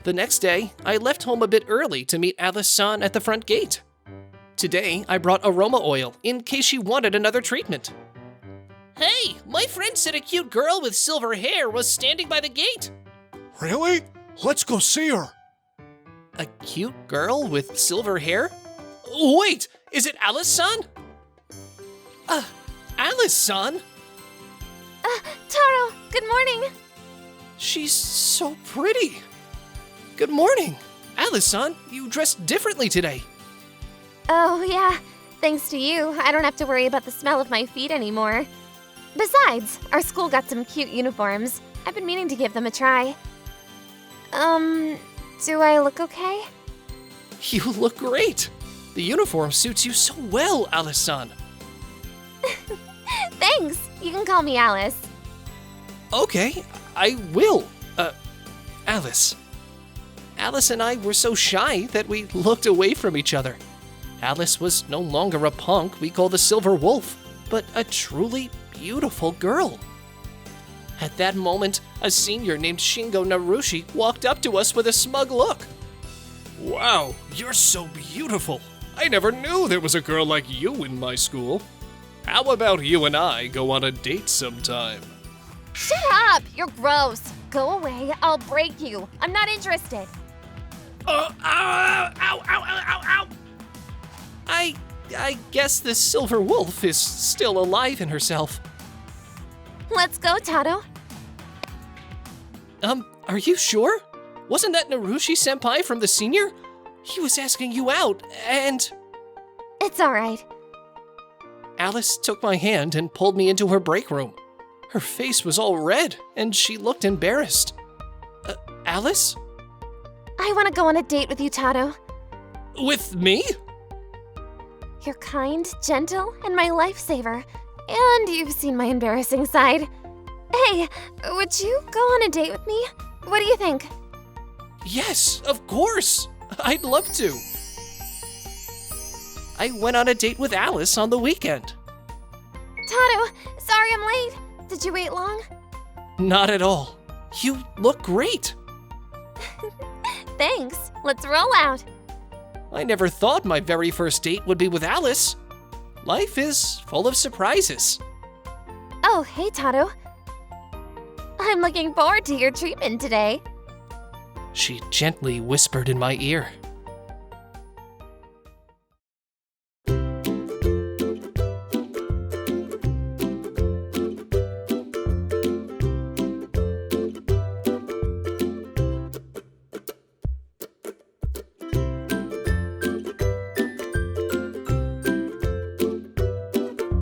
The next day, I left home a bit early to meet Alice-san at the front gate. Today, I brought aroma oil in case she wanted another treatment. Hey, my friend said a cute girl with silver hair was standing by the gate.
Really? Let's go see her.
A cute girl with silver hair? Wait, is it Alice-san? Alice-san?
Taro, good morning.
She's so pretty. Good morning. Alice-san, you dressed differently today.
Oh, yeah. Thanks to you, I don't have to worry about the smell of my feet anymore. Besides, our school got some cute uniforms. I've been meaning to give them a try. Do I look okay?
You look great. The uniform suits you so well, Alice-san.
Thanks. You can call me Alice.
Okay, I will. Alice. Alice and I were so shy that we looked away from each other. Alice was no longer a punk we call the Silver Wolf, but a truly beautiful girl. At that moment, a senior named Shingo Narushi walked up to us with a smug look. Wow, you're so beautiful. I never knew there was a girl like you in my school. How about you and I go on a date sometime?
Shut up! You're gross. Go away. I'll break you. I'm not interested.
Ow, ow, ow, ow, ow. I guess the Silver Wolf is still alive in herself.
Let's go, Tato.
Are you sure? Wasn't that Narushi-senpai from the senior? He was asking you out, and...
It's all right.
Alice took my hand and pulled me into her break room. Her face was all red, and she looked embarrassed. Alice?
I want to go on a date with you, Tato.
With me?
You're kind, gentle, and my lifesaver. And you've seen my embarrassing side. Hey, would you go on a date with me? What do you think?
Yes, of course. I'd love to. I went on a date with Alice on the weekend.
Tato, sorry I'm late. Did you wait long?
Not at all. You look great.
Thanks. Let's roll out.
I never thought my very first date would be with Alice. Life is full of surprises.
Oh, hey, Tato. I'm looking forward to your treatment today.
She gently whispered in my ear.